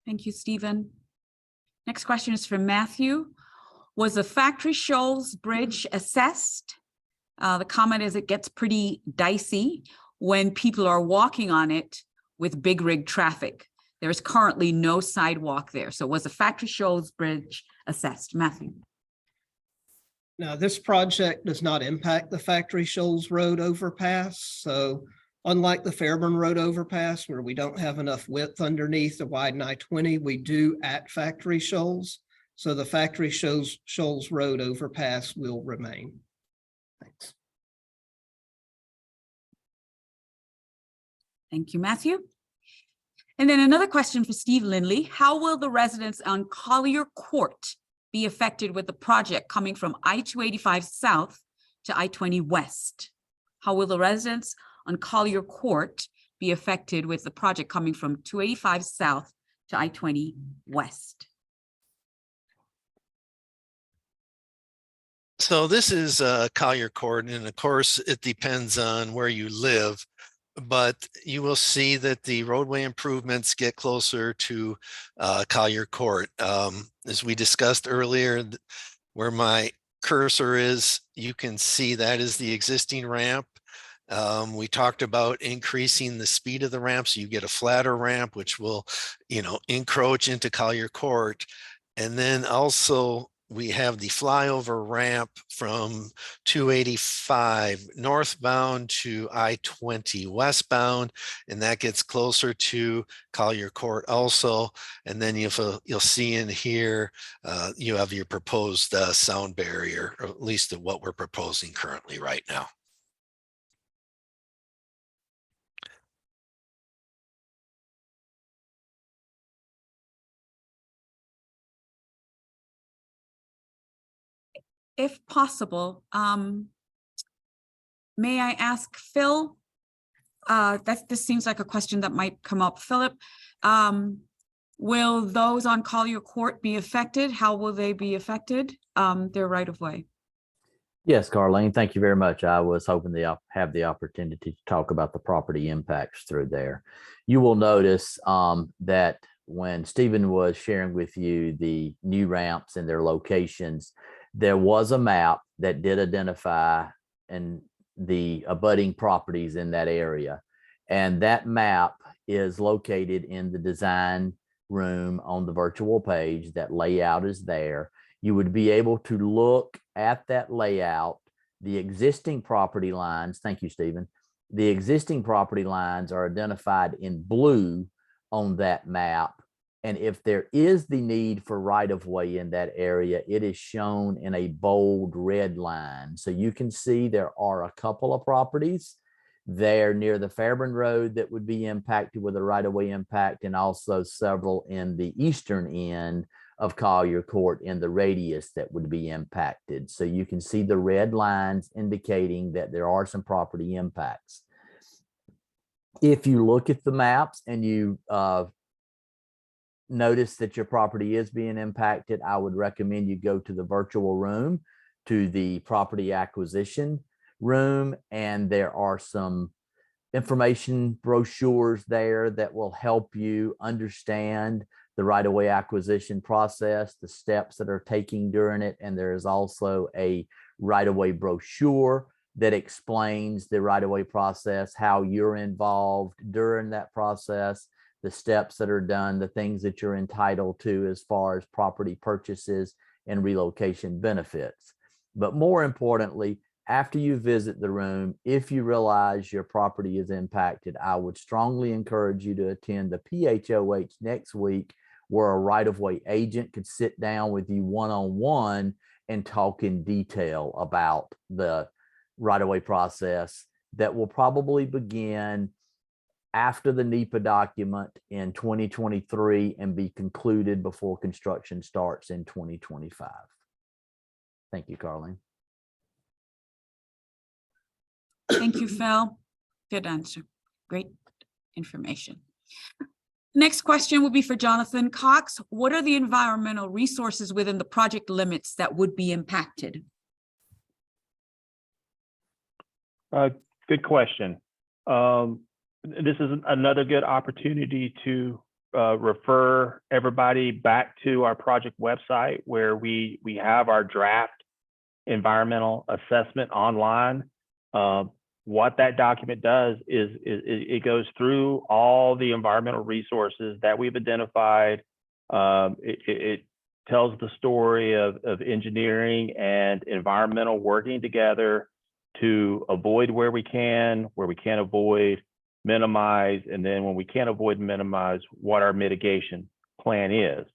Thank you, Stephen. Next question is from Matthew. Was the Factory Shoals Bridge assessed? The comment is it gets pretty dicey when people are walking on it with big rig traffic. There is currently no sidewalk there. So was the Factory Shoals Bridge assessed? Matthew. Now, this project does not impact the Factory Shoals Road overpass. So unlike the Fairburn Road overpass, where we don't have enough width underneath to widen I-20, we do at Factory Shoals. So the Factory Shoals Road overpass will remain. Thanks. Thank you, Matthew. And then another question for Steve Lindley. How will the residents on Collier Court be affected with the project coming from I-285 South to I-20 West? How will the residents on Collier Court be affected with the project coming from 285 South to I-20 West? So this is Collier Court, and of course, it depends on where you live, but you will see that the roadway improvements get closer to Collier Court. As we discussed earlier, where my cursor is, you can see that is the existing ramp. We talked about increasing the speed of the ramp, so you get a flatter ramp, which will, encroach into Collier Court. And then also we have the flyover ramp from 285 northbound to I-20 westbound, and that gets closer to Collier Court also. And then you'll see in here, you have your proposed sound barrier, or at least what we're proposing currently right now. If possible, may I ask Phil? This seems like a question that might come up. Philip, will those on Collier Court be affected? How will they be affected? Their right of way. Yes, Carlene, thank you very much. I was hoping to have the opportunity to talk about the property impacts through there. You will notice that when Stephen was sharing with you the new ramps and their locations, there was a map that did identify and the abutting properties in that area. And that map is located in the design room on the virtual page. That layout is there. You would be able to look at that layout, the existing property lines. Thank you, Stephen. The existing property lines are identified in blue on that map. And if there is the need for right-of-way in that area, it is shown in a bold red line. So you can see there are a couple of properties there near the Fairburn Road that would be impacted with a right-of-way impact, and also several in the eastern end of Collier Court in the radius that would be impacted. So you can see the red lines indicating that there are some property impacts. If you look at the maps and you notice that your property is being impacted, I would recommend you go to the virtual room, to the property acquisition room, and there are some information brochures there that will help you understand the right-of-way acquisition process, the steps that are taken during it. And there is also a right-of-way brochure that explains the right-of-way process, how you're involved during that process, the steps that are done, the things that you're entitled to as far as property purchases and relocation benefits. But more importantly, after you visit the room, if you realize your property is impacted, I would strongly encourage you to attend the PHOH next week, where a right-of-way agent could sit down with you one-on-one and talk in detail about the right-of-way process that will probably begin after the NEPA document in 2023 and be concluded before construction starts in 2025. Thank you, Carlene. Thank you, Phil. Good answer. Great information. Next question will be for Jonathan Cox. What are the environmental resources within the project limits that would be impacted? Good question. This is another good opportunity to refer everybody back to our project website where we have our draft environmental assessment online. What that document does is it goes through all the environmental resources that we've identified. It tells the story of engineering and environmental working together to avoid where we can avoid, minimize, and then when we can't avoid and minimize, what our mitigation plan is.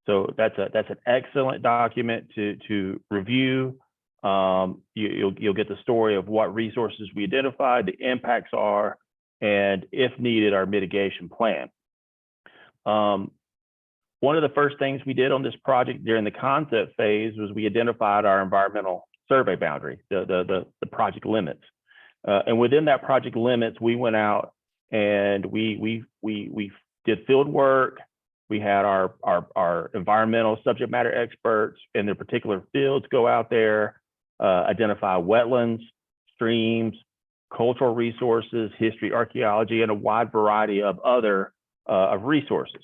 So that's an excellent document to review. You'll get the story of what resources we identified, the impacts are, and if needed, our mitigation plan. One of the first things we did on this project during the concept phase was we identified our environmental survey boundary, the project limits. And within that project limits, we went out and we did field work. We had our environmental subject matter experts in their particular fields go out there, identify wetlands, streams, cultural resources, history, archaeology, and a wide variety of other resources.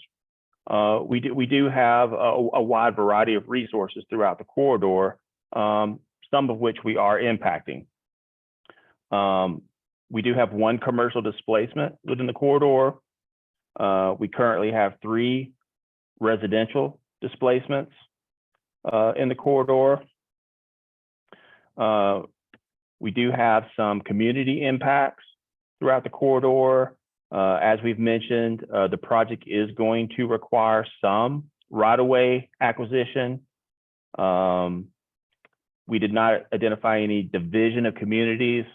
We do have a wide variety of resources throughout the corridor, some of which we are impacting. We do have one commercial displacement within the corridor. We currently have 3 residential displacements in the corridor. We do have some community impacts throughout the corridor. As we've mentioned, the project is going to require some right-of-way acquisition. We did not identify any division of communities.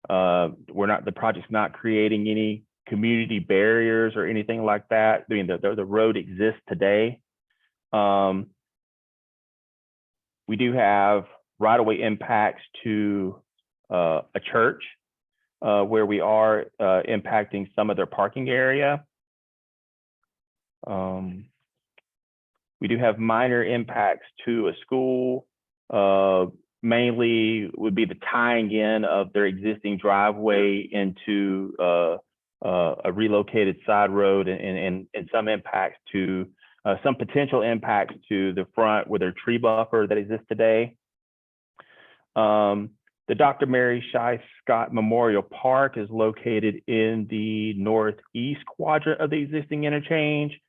The project's not creating any community barriers or anything like that. I mean, the road exists today. We do have right-of-way impacts to a church where we are impacting some of their parking area. We do have minor impacts to a school. Mainly would be the tying in of their existing driveway into a relocated side road, and some impacts to some potential impacts to the front with their tree buffer that exists today. The Dr. Mary Schei Scott Memorial Park is located in the northeast quadrant of the existing interchange.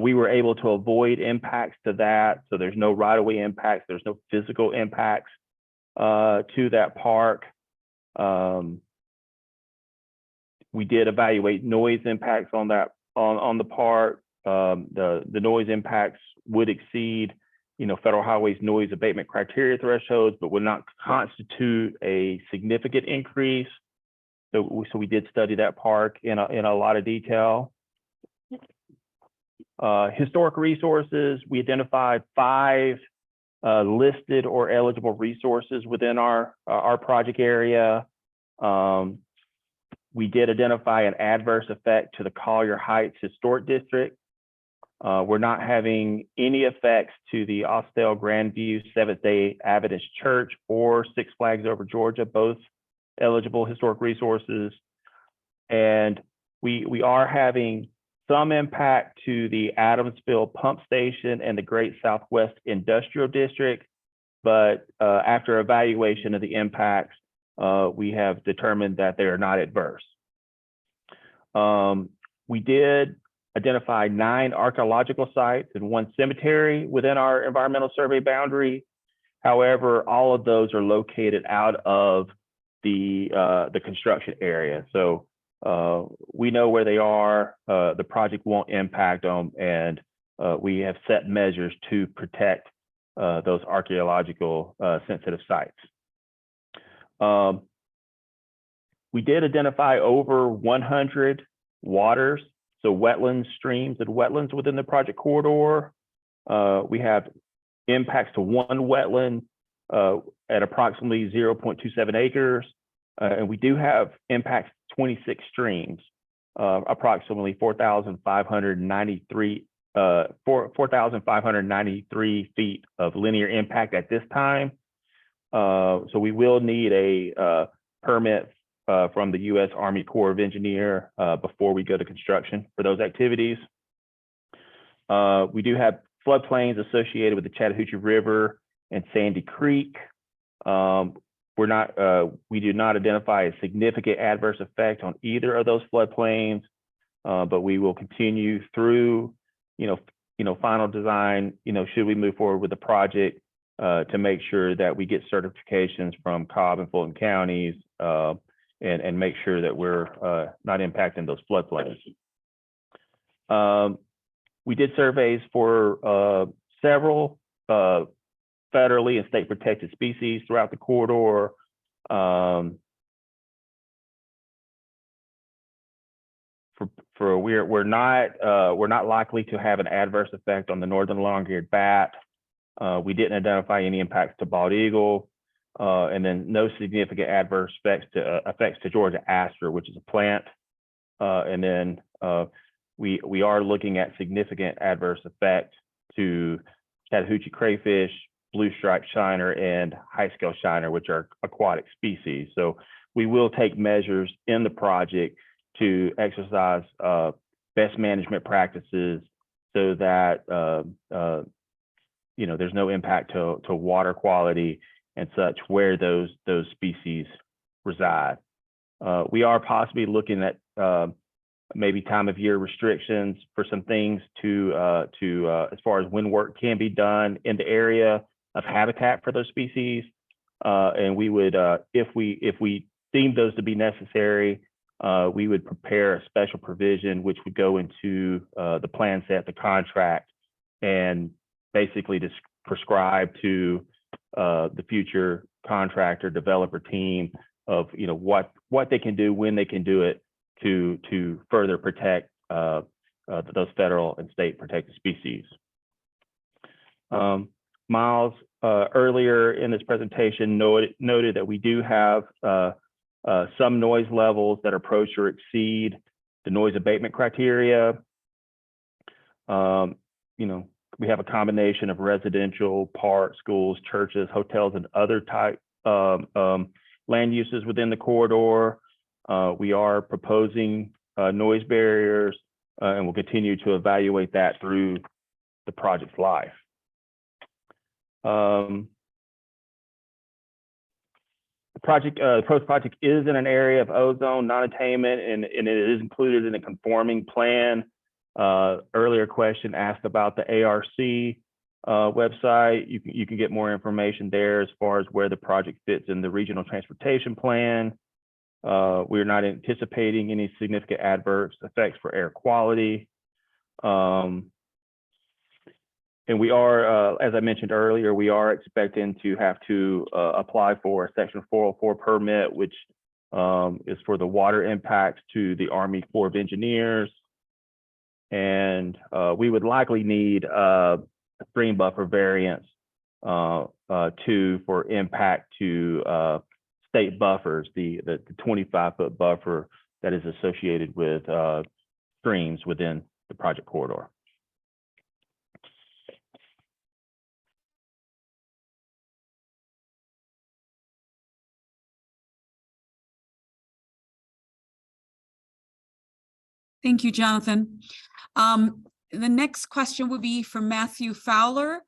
We were able to avoid impacts to that, so there's no right-of-way impacts, there's no physical impacts to that park. We did evaluate noise impacts on that on the park. The noise impacts would exceed, Federal Highway's noise abatement criteria thresholds, but would not constitute a significant increase. So we did study that park in a lot of detail. Historic resources, we identified 5 listed or eligible resources within our project area. We did identify an adverse effect to the Collier Heights Historic District. We're not having any effects to the Austell Grandview Seventh-day Adventist Church or Six Flags Over Georgia, both eligible historic resources. And we are having some impact to the Adamsville Pump Station and the Great Southwest Industrial District, but after evaluation of the impacts, we have determined that they are not adverse. We did identify 9 archaeological sites and 1 cemetery within our environmental survey boundary. However, all of those are located out of the construction area. So we know where they are, the project won't impact them, and we have set measures to protect those archaeological sensitive sites. We did identify over 100 waters, so wetlands, streams, and wetlands within the project corridor. We have impacts to 1 wetland at approximately 0.27 acres, and we do have impacts to 26 streams. approximately 4,593 feet of linear impact at this time. So we will need a permit from the U.S. Army Corps of Engineers before we go to construction for those activities. We do have floodplains associated with the Chattahoochee River and Sandy Creek. We do not identify a significant adverse effect on either of those floodplains, but we will continue through, final design, should we move forward with the project to make sure that we get certifications from Cobb and Fulton counties and make sure that we're not impacting those floodplains. We did surveys for several federally and state protected species throughout the corridor. We're not likely to have an adverse effect on the northern long-eared bat. We didn't identify any impacts to bald eagle, and then no significant adverse effects to Georgia aster, which is a plant. And then we are looking at significant adverse effect to Chattahoochee crayfish, blue striped shiner, and high scale shiner, which are aquatic species. So we will take measures in the project to exercise best management practices so that there's no impact to water quality and such where those species reside. We are possibly looking at maybe time of year restrictions for some things to as far as when work can be done in the area of habitat for those species. And we would, if we deem those to be necessary, we would prepare a special provision which would go into the plan set, the contract, and basically just prescribe to the future contractor developer team of what they can do, when they can do it to further protect those federal and state protected species. Miles earlier in this presentation noted that we do have some noise levels that approach or exceed the noise abatement criteria. We have a combination of residential, parks, schools, churches, hotels, and other type land uses within the corridor. We are proposing noise barriers and will continue to evaluate that through the project's life. The proposed project is in an area of ozone non-attainment, and it is included in a conforming plan. Earlier question asked about the ARC website. You can get more information there as far as where the project fits in the regional transportation plan. We're not anticipating any significant adverse effects for air quality. And we are, as I mentioned earlier, we are expecting to have to apply for a Section 404 permit, which is for the water impacts to the Army Corps of Engineers. And we would likely need a stream buffer variance for impact to state buffers, the 25-foot buffer that is associated with streams within the project corridor. Thank you, Jonathan. The next question would be from Matthew Fowler.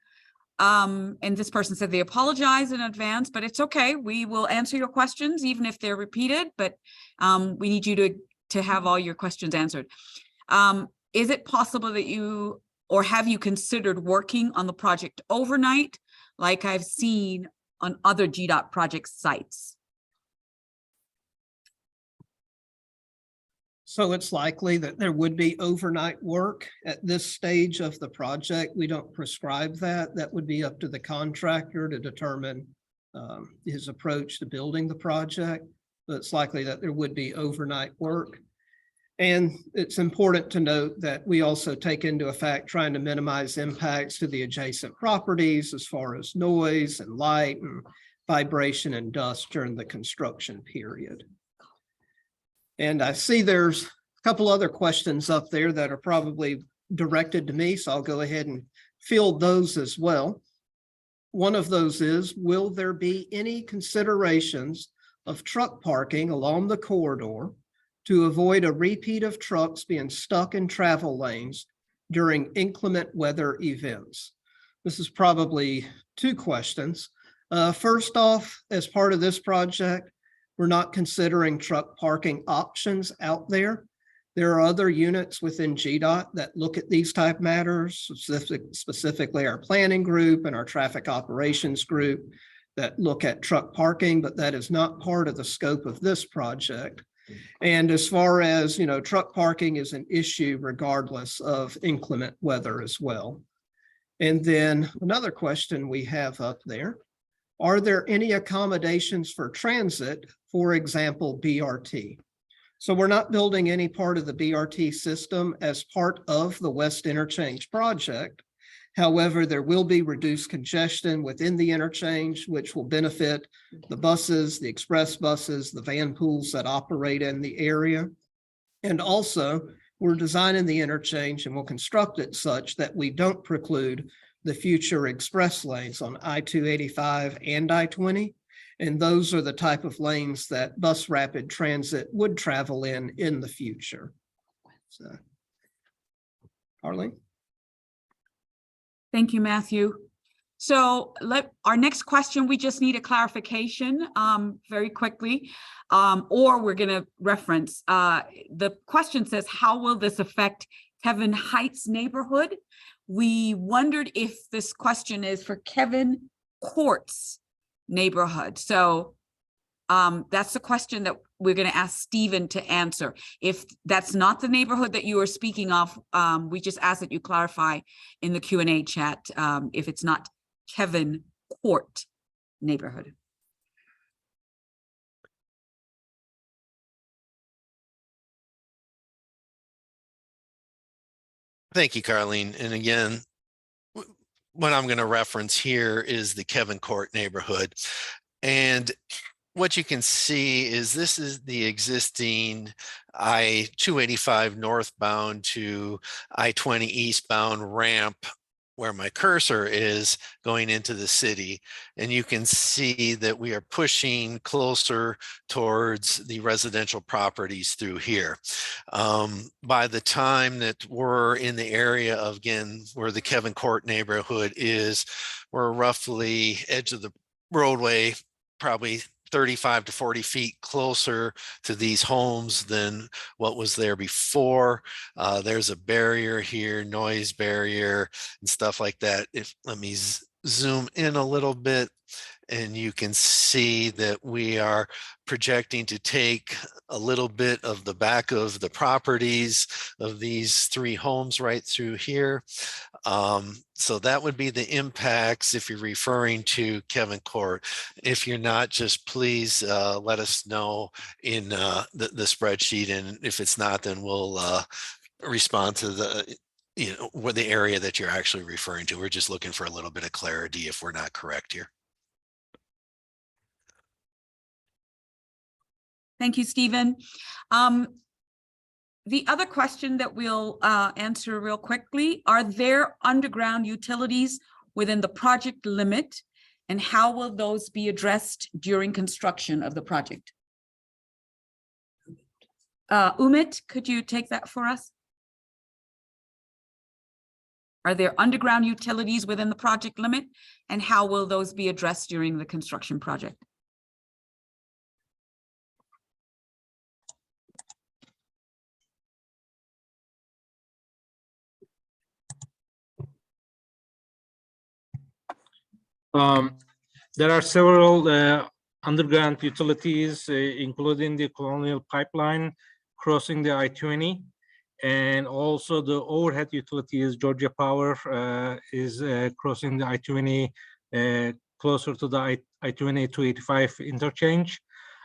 And this person said they apologize in advance, but it's okay. We will answer your questions, even if they're repeated, but we need you to have all your questions answered. Is it possible that have you considered working on the project overnight, like I've seen on other GDOT project sites? So it's likely that there would be overnight work at this stage of the project. We don't prescribe that. That would be up to the contractor to determine his approach to building the project. But it's likely that there would be overnight work. And it's important to note that we also take into effect trying to minimize impacts to the adjacent properties as far as noise and light and vibration and dust during the construction period. And I see there's couple other questions up there that are probably directed to me, so I'll go ahead and field those as well. One of those is, will there be any considerations of truck parking along the corridor to avoid a repeat of trucks being stuck in travel lanes during inclement weather events? This is probably two questions. First off, as part of this project, we're not considering truck parking options out there. There are other units within GDOT that look at these type matters, specifically our planning group and our traffic operations group that look at truck parking, but that is not part of the scope of this project. And as far as, truck parking is an issue regardless of inclement weather as well. And then another question we have up there, are there any accommodations for transit, for example, BRT? So we're not building any part of the BRT system as part of the West Interchange project. However, there will be reduced congestion within the interchange, which will benefit the buses, the express buses, the van pools that operate in the area. And also, we're designing the interchange and we'll construct it such that we don't preclude the future express lanes on I-285 and I-20. And those are the type of lanes that bus rapid transit would travel in the future. So, Arlene? Thank you, Matthew. So our next question, we just need a clarification very quickly, or we're going to reference. The question says, how will this affect Kevin Heights neighborhood? We wondered if this question is for Kevin Court's neighborhood. So that's the question that we're going to ask Stephen to answer. If that's not the neighborhood that you are speaking of, we just ask that you clarify in the Q&A chat if it's not Kevin Court neighborhood. Thank you, Carlene. And again, what I'm going to reference here is the Kevin Court neighborhood. And what you can see is this is the existing I-285 northbound to I-20 eastbound ramp where my cursor is going into the city. And you can see that we are pushing closer towards the residential properties through here. By the time that we're in the area of, again, where the Kevin Court neighborhood is, we're roughly edge of the roadway, probably 35 to 40 feet closer to these homes than what was there before. There's a barrier here, noise barrier and stuff like that. Let me zoom in a little bit, and you can see that we are projecting to take a little bit of the back of the properties of these three homes right through here. So that would be the impacts if you're referring to Kevin Court. If you're not, just please let us know in the spreadsheet, and if it's not, then we'll respond to the where the area that you're actually referring to. We're just looking for a little bit of clarity if we're not correct here. Thank you, Stephen. The other question that we'll answer real quickly, are there underground utilities within the project limit, and how will those be addressed during construction of the project? Umit, could you take that for us? Are there underground utilities within the project limit, and how will those be addressed during the construction project? There are several underground utilities, including the Colonial Pipeline crossing the I-20, and also the overhead utilities. Georgia Power is crossing the I-20 closer to the I-20 285 interchange.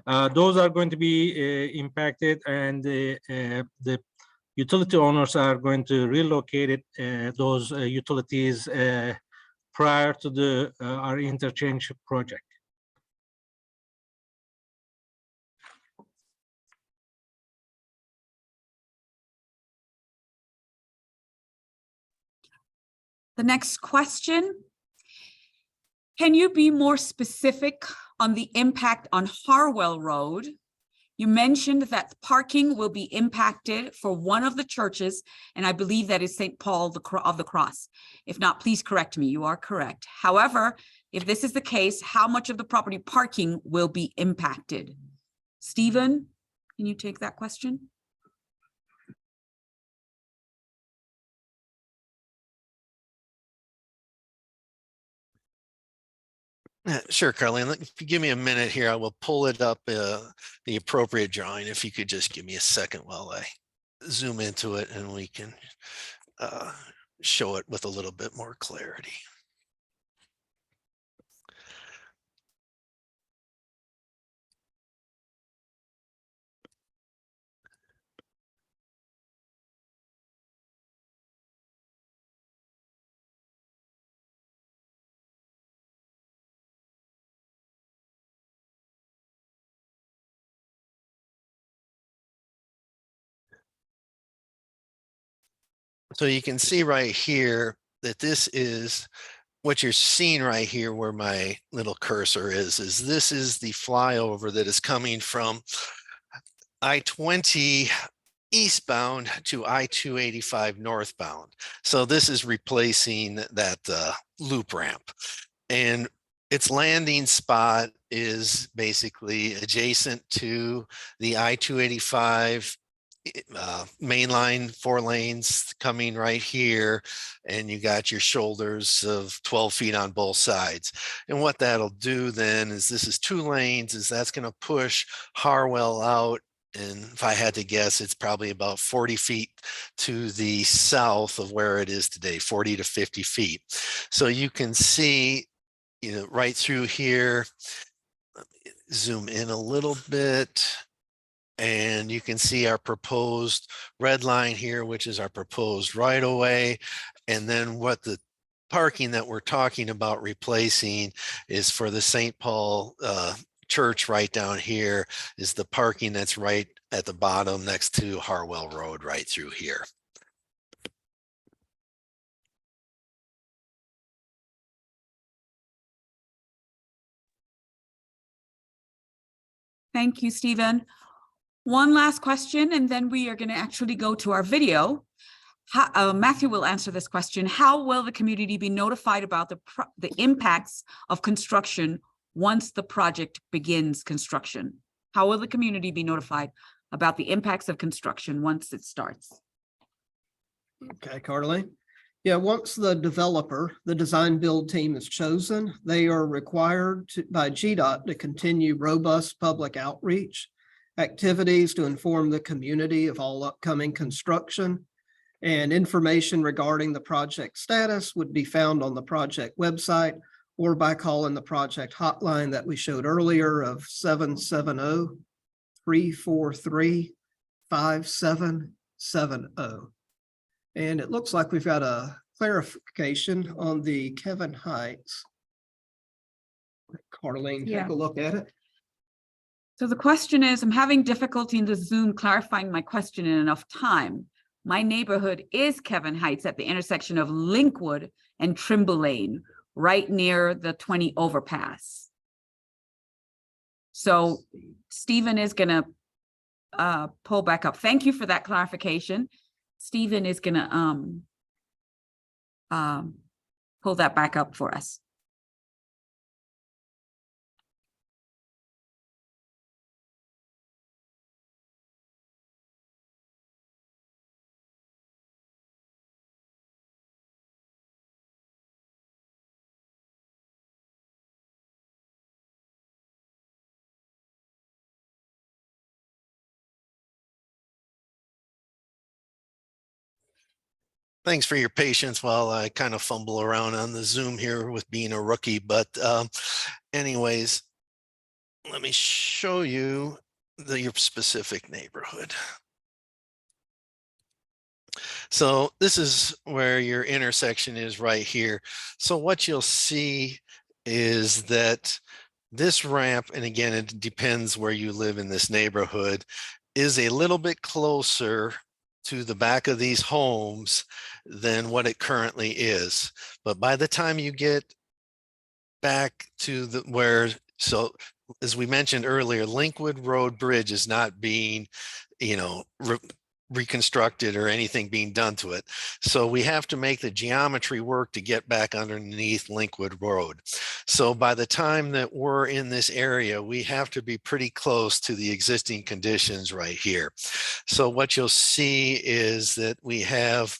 Those are going to be impacted, and the utility owners are going to relocate those utilities prior to our interchange project. The next question. Can you be more specific on the impact on Harwell Road? You mentioned that parking will be impacted for one of the churches, and I believe that is St. Paul of the Cross. If not, please correct me. You are correct. However, if this is the case, how much of the property parking will be impacted? Stephen, can you take that question? Sure, Carlene. If you give me a minute here, I will pull it up, the appropriate drawing. If you could just give me a second while I zoom into it and we can show it with a little bit more clarity. So you can see right here that this is what you're seeing right here where my little cursor is this is the flyover that is coming from I-20 eastbound to I-285 northbound. So this is replacing that loop ramp. And its landing spot is basically adjacent to the I-285 main line, 4 lanes coming right here, and you got your shoulders of 12 feet on both sides. And what that'll do then is this is 2 lanes, is that's going to push Harwell out. And if I had to guess, it's probably about 40 feet to the south of where it is today, 40 to 50 feet. So you can see, you know, right through here. Let me zoom in a little bit. And you can see our proposed red line here, which is our proposed right of way. And then what the parking that we're talking about replacing is for the St. Paul church right down here is the parking that's right at the bottom next to Harwell Road right through here. Thank you, Stephen. One last question, and then we are going to actually go to our video. Matthew will answer this question. How will the community be notified about the impacts of construction once the project begins construction? How will the community be notified about the impacts of construction once it starts? Okay, Carly. Yeah, once the developer, the design build team is chosen, they are required by GDOT to continue robust public outreach activities to inform the community of all upcoming construction, and information regarding the project status would be found on the project website or by calling the project hotline that we showed earlier of 770-343-5770. And it looks like we've got a clarification on the Kevin Heights. Carlene, take a look at it. So the question is, I'm having difficulty in the Zoom clarifying my question in enough time. My neighborhood is Kevin Heights at the intersection of Linkwood and Trimble Lane, right near the 20 overpass. So Stephen is going to pull back up. Thank you for that clarification. Stephen is going to pull that back up for us. Thanks for your patience while I kind of fumble around on the Zoom here with being a rookie. But anyways, let me show you your specific neighborhood. So this is where your intersection is right here. So what you'll see is that this ramp, and again, it depends where you live in this neighborhood, is a little bit closer to the back of these homes than what it currently is. But by the time you get back to the where, so as we mentioned earlier, Linkwood Road Bridge is not being, reconstructed or anything being done to it. So we have to make the geometry work to get back underneath Linkwood Road. So by the time that we're in this area, we have to be pretty close to the existing conditions right here. So what you'll see is that we have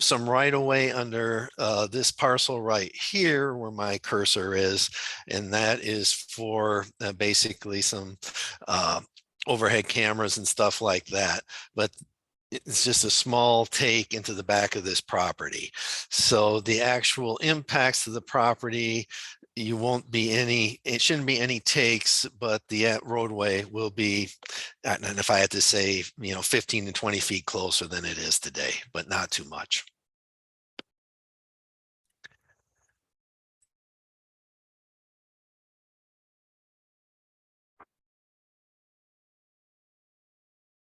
some right of way under this parcel right here where my cursor is, and that is for basically some overhead cameras and stuff like that. But it's just a small take into the back of this property. So the actual impacts to the property, you won't be any, it shouldn't be any takes, but the roadway will be, and if I had to say, 15 to 20 feet closer than it is today, but not too much.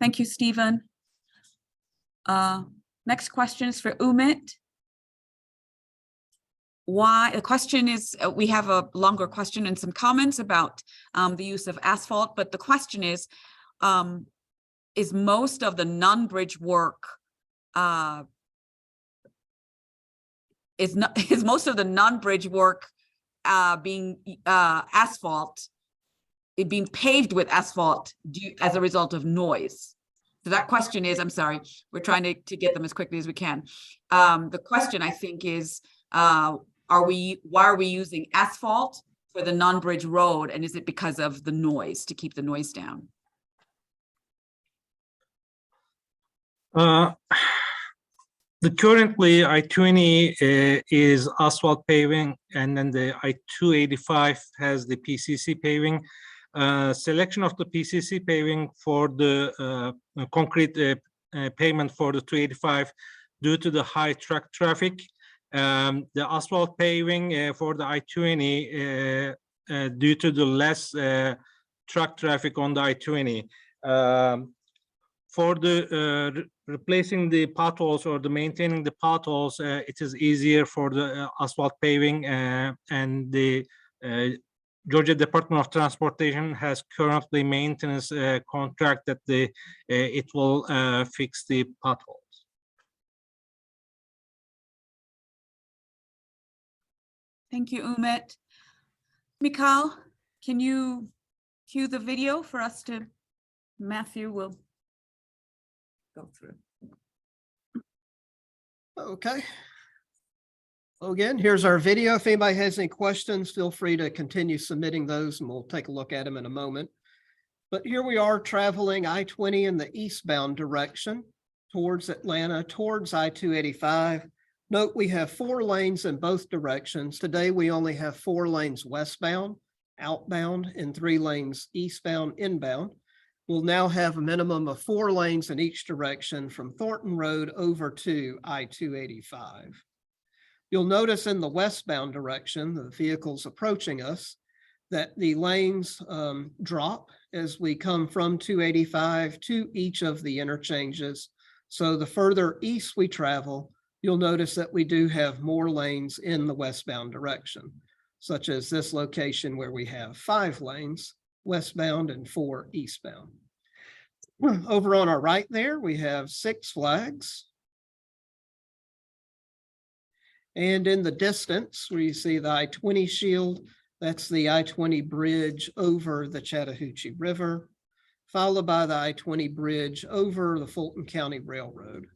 Thank you, Stephen. Next question is for Umit. Why, the question is, we have a longer question and some comments about the use of asphalt, but the question is most of the non-bridge work, is most of the non-bridge work being asphalt, it being paved with asphalt as a result of noise? So that question is, I'm sorry, we're trying to get them as quickly as we can. The question, I think, is why are we using asphalt for the non-bridge road, and is it because of the noise, to keep the noise down? The currently I-20 is asphalt paving, and then the I-285 has the PCC paving. Selection of the PCC paving for the concrete pavement for the 285 due to the high truck traffic. The asphalt paving for the I-20 due to the less truck traffic on the I-20. For the replacing the potholes or the maintaining the potholes, it is easier for the asphalt paving, and the Georgia Department of Transportation has currently maintenance contract that it will fix the potholes. Thank you, Umit. Mikal, can you cue the video for us to, Matthew will go through. Okay. So again, here's our video. If anybody has any questions, feel free to continue submitting those and we'll take a look at them in a moment. But here we are traveling I-20 in the eastbound direction towards Atlanta, towards I-285. Note we have 4 lanes in both directions. Today, we only have 4 lanes westbound, outbound, and 3 lanes eastbound, inbound. We'll now have a minimum of 4 lanes in each direction from Thornton Road over to I-285. You'll notice in the westbound direction, the vehicles approaching us, that the lanes drop as we come from 285 to each of the interchanges. So the further east we travel, you'll notice that we do have more lanes in the westbound direction, such as this location where we have 5 lanes westbound and 4 eastbound. Over on our right there, we have Six Flags. And in the distance, where you see the I-20 shield, that's the I-20 bridge over the Chattahoochee River, followed by the I-20 bridge over the Fulton County Railroad.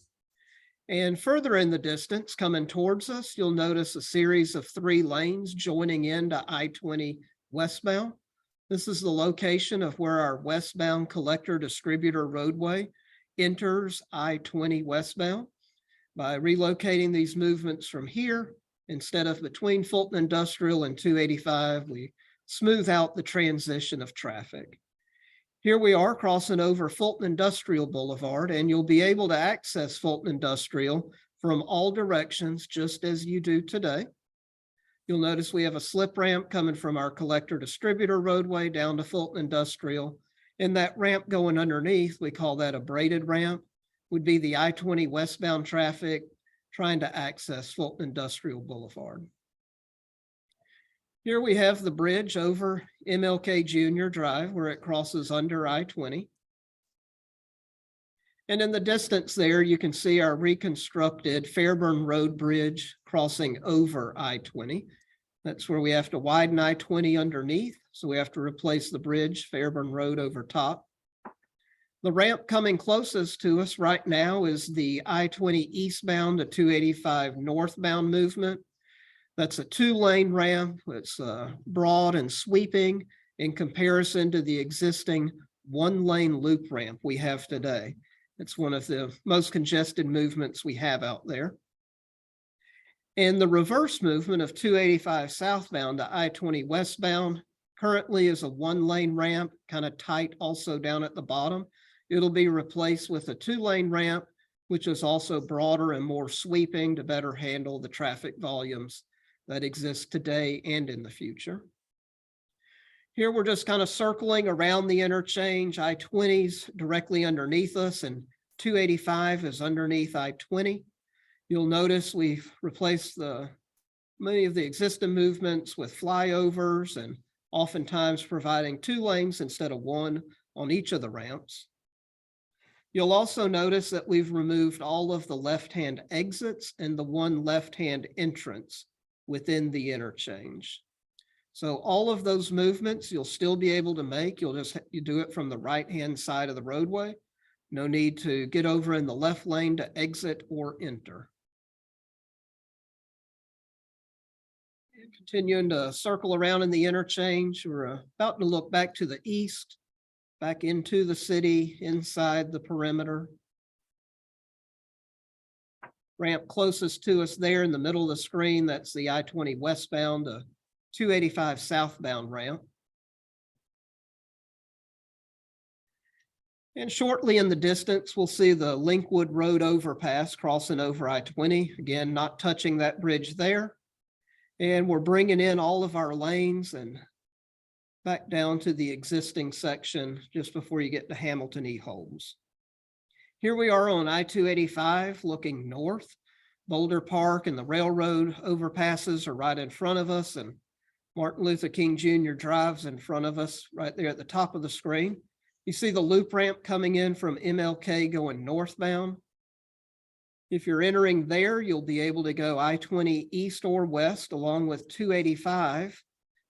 And further in the distance, coming towards us, you'll notice a series of 3 lanes joining into I-20 westbound. This is the location of where our westbound collector distributor roadway enters I-20 westbound. By relocating these movements from here, instead of between Fulton Industrial and 285, we smooth out the transition of traffic. Here we are crossing over Fulton Industrial Boulevard, and you'll be able to access Fulton Industrial from all directions, just as you do today. You'll notice we have a slip ramp coming from our collector distributor roadway down to Fulton Industrial. And that ramp going underneath, we call that a braided ramp. would be the I-20 westbound traffic trying to access Fulton Industrial Boulevard. Here we have the bridge over MLK Junior Drive where it crosses under I-20. And in the distance there, you can see our reconstructed Fairburn Road Bridge crossing over I-20. That's where we have to widen I-20 underneath. So we have to replace the bridge, Fairburn Road over top. The ramp coming closest to us right now is the I-20 eastbound to 285 northbound movement. That's a 2-lane ramp. It's broad and sweeping in comparison to the existing 1-lane loop ramp we have today. It's one of the most congested movements we have out there. And the reverse movement of 285 southbound to I-20 westbound currently is a 1-lane ramp, kind of tight also down at the bottom. It'll be replaced with a 2-lane ramp, which is also broader and more sweeping to better handle the traffic volumes that exist today and in the future. Here we're just kind of circling around the interchange. I-20's directly underneath us and 285 is underneath I-20. You'll notice we've replaced many of the existing movements with flyovers and oftentimes providing 2 lanes instead of 1 on each of the ramps. You'll also notice that we've removed all of the left-hand exits and the 1 left-hand entrance within the interchange. So all of those movements you'll still be able to make. You do it from the right-hand side of the roadway. No need to get over in the left lane to exit or enter. Continuing to circle around in the interchange, we're about to look back to the east, back into the city, inside the perimeter. Ramp closest to us there in the middle of the screen, that's the I-20 westbound to 285 southbound ramp. And shortly in the distance, we'll see the Linkwood Road overpass crossing over I-20. Again, not touching that bridge there. And we're bringing in all of our lanes and back down to the existing section just before you get to Hamilton E. Holmes. Here we are on I-285 looking north. Boulder Park and the railroad overpasses are right in front of us, and Martin Luther King Jr. Drive's in front of us right there at the top of the screen. You see the loop ramp coming in from MLK going northbound. If you're entering there, you'll be able to go I-20 east or west along with 285,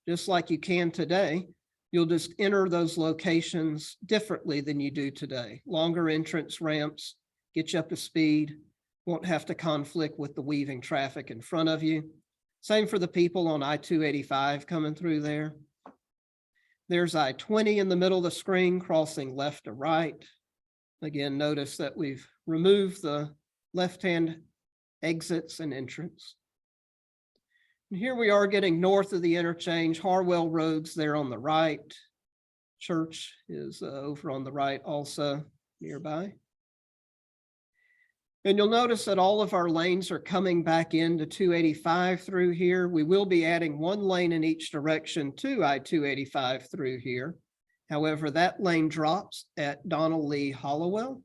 just like you can today. You'll just enter those locations differently than you do today. Longer entrance ramps, get you up to speed, won't have to conflict with the weaving traffic in front of you. Same for the people on I-285 coming through there. There's I-20 in the middle of the screen crossing left to right. Again, notice that we've removed the left-hand exits and entrance. And here we are getting north of the interchange. Harwell Road's there on the right. Church is over on the right also nearby. And you'll notice that all of our lanes are coming back into 285 through here. We will be adding 1 lane in each direction to I-285 through here. However, that lane drops at Donald Lee Hollowell.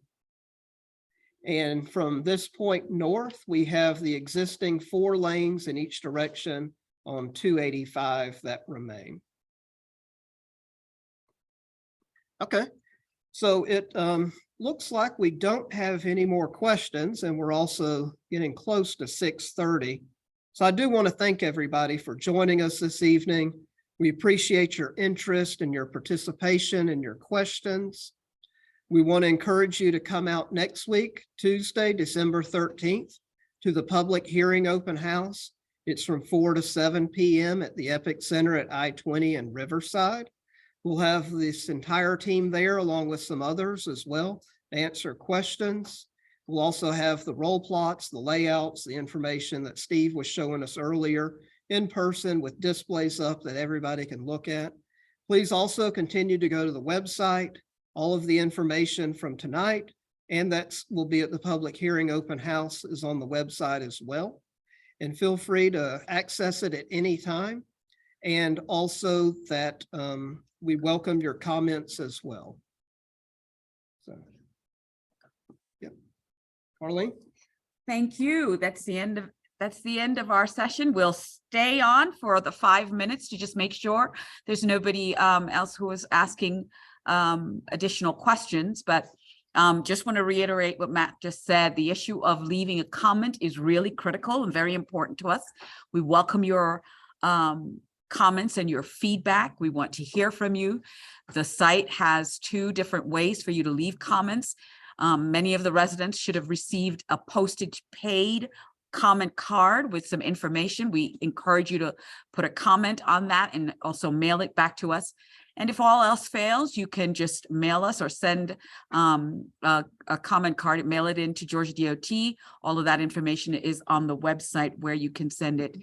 And from this point north, we have the existing 4 lanes in each direction on 285 that remain. Okay, so it looks like we don't have any more questions, and we're also getting close to 6:30. So I do want to thank everybody for joining us this evening. We appreciate your interest and your participation and your questions. We want to encourage you to come out next week, Tuesday, December 13th, to the public hearing open house. It's from 4 to 7 p.m. at the Epic Center at I-20 and Riverside. We'll have this entire team there along with some others as well to answer questions. We'll also have the roll plots, the layouts, the information that Steve was showing us earlier in person with displays up that everybody can look at. Please also continue to go to the website. All of the information from tonight and that will be at the public hearing open house is on the website as well. And feel free to access it at any time. And also that we welcome your comments as well. So, yeah. Arlene? Thank you. That's the end of our session. We'll stay on for the 5 minutes to just make sure there's nobody else who is asking additional questions, but just want to reiterate what Matt just said. The issue of leaving a comment is really critical and very important to us. We welcome your comments and your feedback. We want to hear from you. The site has 2 different ways for you to leave comments. Many of the residents should have received a postage paid comment card with some information. We encourage you to put a comment on that and also mail it back to us. And if all else fails, you can just mail us or send a comment card, mail it into Georgia DOT. All of that information is on the website where you can send it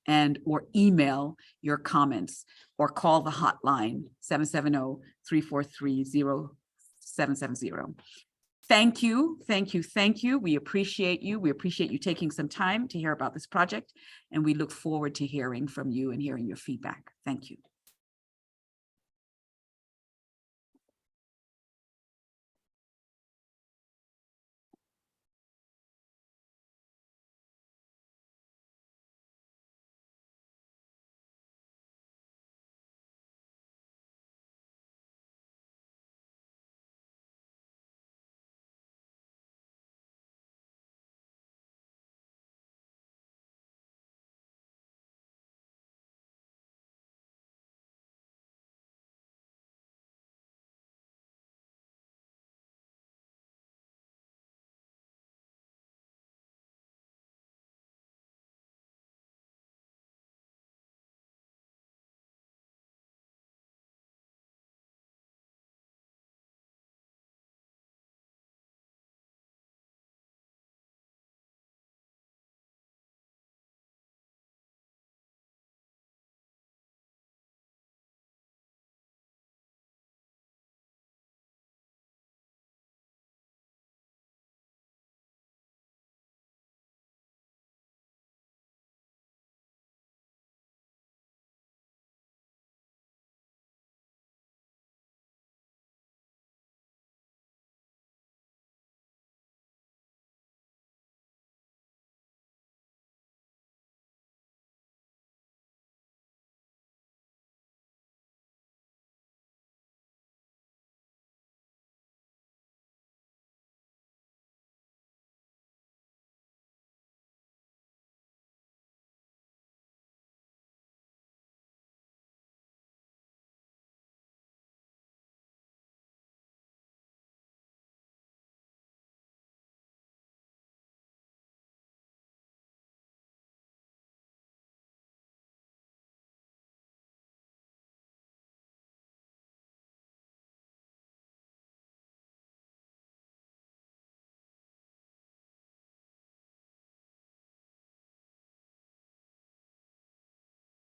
and or email your comments or call the hotline 770-343-0770. Thank you, thank you, thank you. We appreciate you. We appreciate you taking some time to hear about this project, and we look forward to hearing from you and hearing your feedback. Thank you.